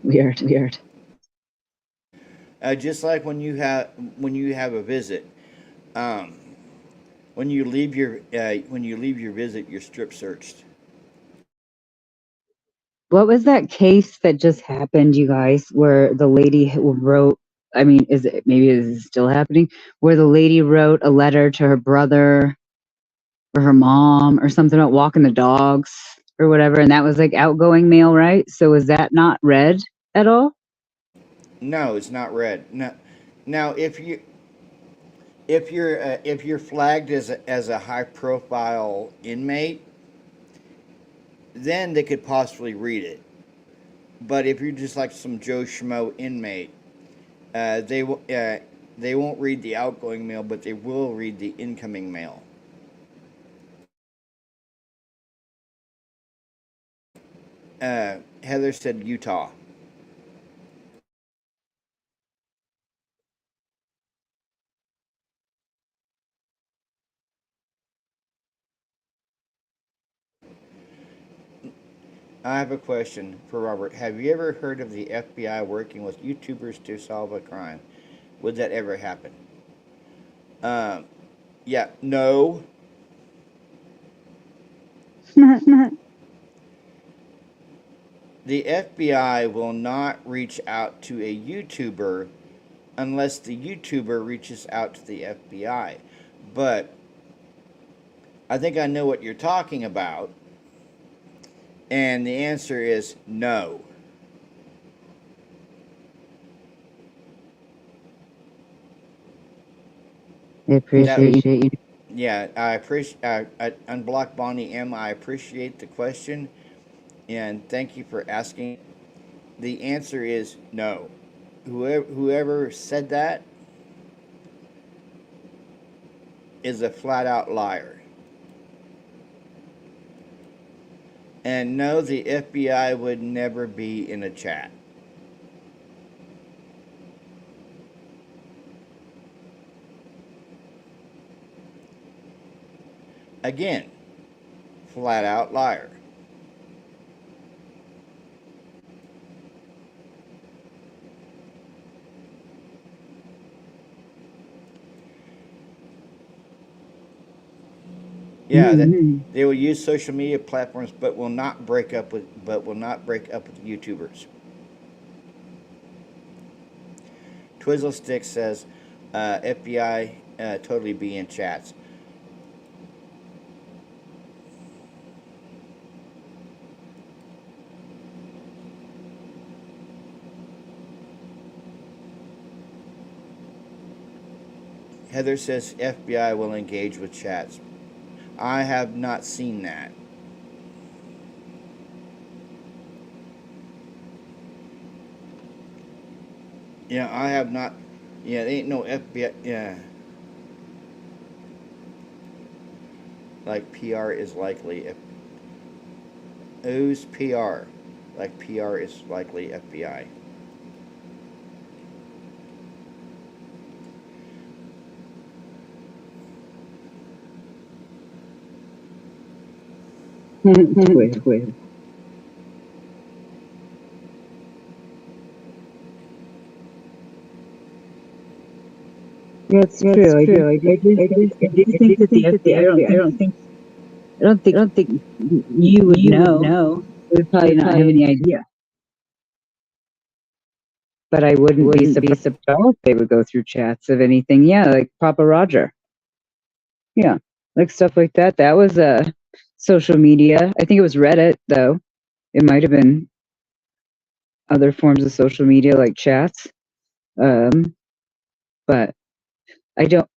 S2: Weird.
S1: Just like when you have a visit, um, when you leave your visit, you're strip searched.
S2: What was that case that just happened, you guys, where the lady wrote, I mean, is it still happening? Where the lady wrote a letter to her brother or her mom or something about walking the dogs or whatever, and that was like outgoing mail, right? So is that not read at all?
S1: No, it's not red. No, now if you're flagged as a high profile inmate, then they could possibly read it. But if you're just like some Joe Schmo inmate, they won't read the outgoing mail, but they will read the incoming mail. Heather said Utah. I have a question for Robert. Have you ever heard of the FBI working with YouTubers to solve a crime? Would that ever happen? Um, yeah, no. The FBI will not reach out to a YouTuber unless the YouTuber reaches out to the FBI. But I think I know what you're talking about. And the answer is no.
S2: I appreciate you.
S1: Yeah, I appreciate Unblock Bonnie M. I appreciate the question, and thank you for asking. The answer is no. Whoever said that is a flat out liar. And no, the FBI would never be in a chat. Again, flat out liar. Yeah, that they will use social media platforms, but will not break up with YouTubers. Twizzle Stick says FBI totally be in chats. Heather says FBI will engage with chats. I have not seen that. Yeah, I have not. Yeah, there ain't no FBI. Yeah. Like PR is likely. Who's PR? Like PR is likely FBI.
S2: Wait. Yeah, it's true. I do think that the FBI. I don't think you would know. You would probably not have any idea. But I wouldn't be surprised if they would go through chats of anything. Yeah, like Papa Roger. Yeah, like stuff like that. That was social media. I think it was Reddit, though. It might have been other forms of social media like chats. But I don't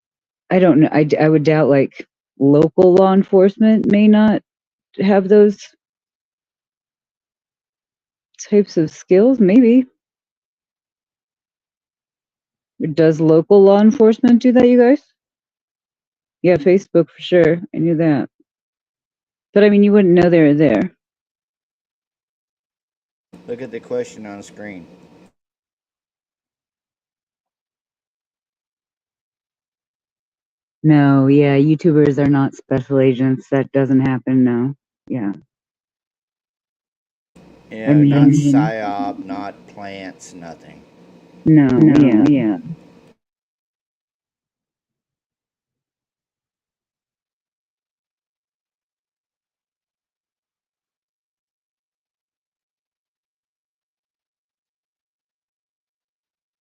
S2: know. I would doubt like local law enforcement may not have those types of skills. Maybe. Does local law enforcement do that, you guys? Yeah, Facebook for sure. I knew that. But I mean, you wouldn't know they were there.
S1: Look at the question on the screen.
S2: No, yeah, YouTubers are not special agents. That doesn't happen, no. Yeah.
S1: Yeah, I mean, not PSYOP, not plants, nothing.
S2: No, yeah.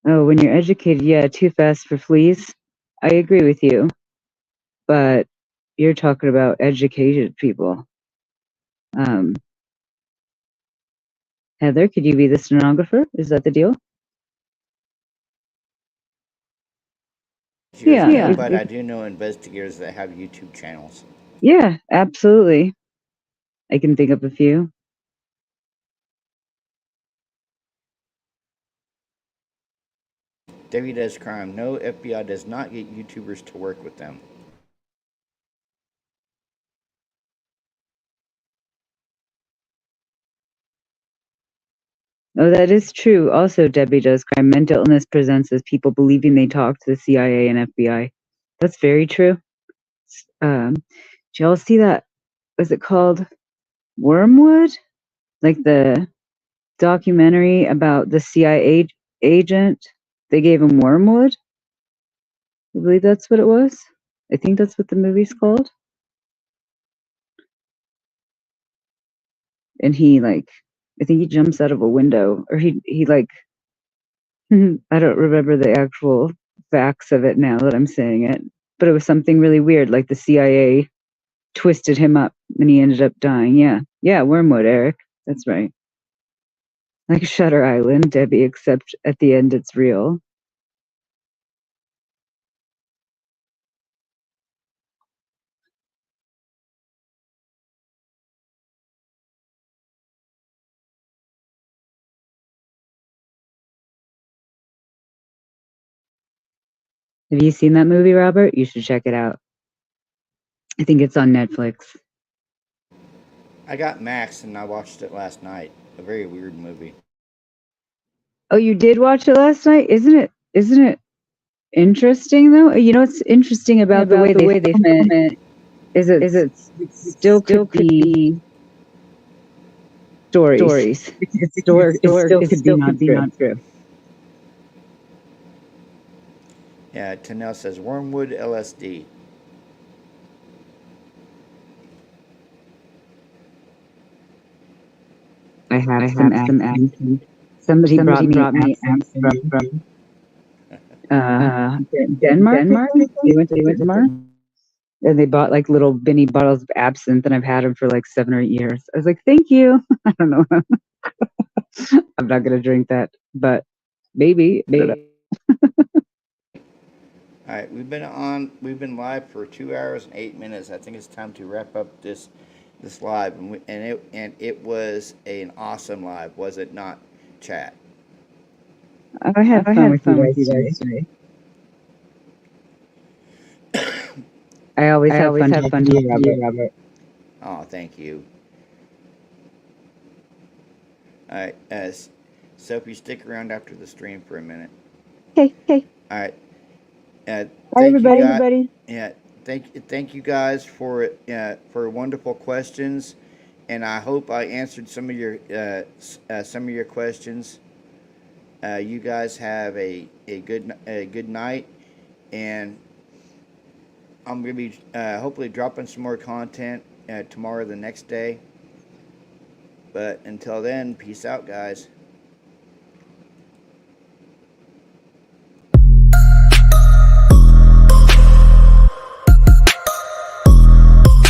S2: Oh, when you're educated, yeah, too fast for fleas. I agree with you. But you're talking about educated people. Heather, could you be the stenographer? Is that the deal?
S1: Yeah. But I do know investigators that have YouTube channels.
S2: Yeah, absolutely. I can think of a few.
S1: Debbie does crime. No, FBI does not get YouTubers to work with them.
S2: Oh, that is true. Also, Debbie does crime. Mental illness presents as people believing they talk to the CIA and FBI. That's very true. Did y'all see that? Was it called Wormwood? like the documentary about the CIA agent. They gave him wormwood. I believe that's what it was. I think that's what the movie's called. And he like, I think he jumps out of a window, or he like, I don't remember the actual facts of it now that I'm saying it, but it was something really weird. Like the CIA twisted him up, and he ended up dying. Yeah, wormwood, Eric. That's right. Like Shutter Island, Debbie, except at the end it's real. Have you seen that movie, Robert? You should check it out. I think it's on Netflix.
S1: I got Max and I watched it last night. A very weird movie.
S2: Oh, you did watch it last night? Isn't it interesting though? You know what's interesting about the way they film it is it still could be stories. It still could be not true.
S1: Yeah, Tanel says wormwood LSD.
S2: I have some absinthe. Somebody brought me absinthe from Denmark. They went to Denmark. And they bought like little mini bottles of absinthe, and I've had them for like 7 or 8 years. I was like, thank you. I don't know. I'm not gonna drink that, but maybe.
S1: All right, we've been live for 2 hours and 8 minutes. I think it's time to wrap up this live, and it was an awesome live, was it not, chat?
S2: I had fun with you guys today. I always have fun talking to you, Robert.
S1: Oh, thank you. All right, Sophie, stick around after the stream for a minute.
S2: Okay.
S1: All right.
S2: Bye, everybody.
S1: Yeah, thank you guys for wonderful questions, and I hope I answered some of your questions. You guys have a good night, and I'm gonna be hopefully dropping some more content tomorrow, the next day. But until then, peace out, guys.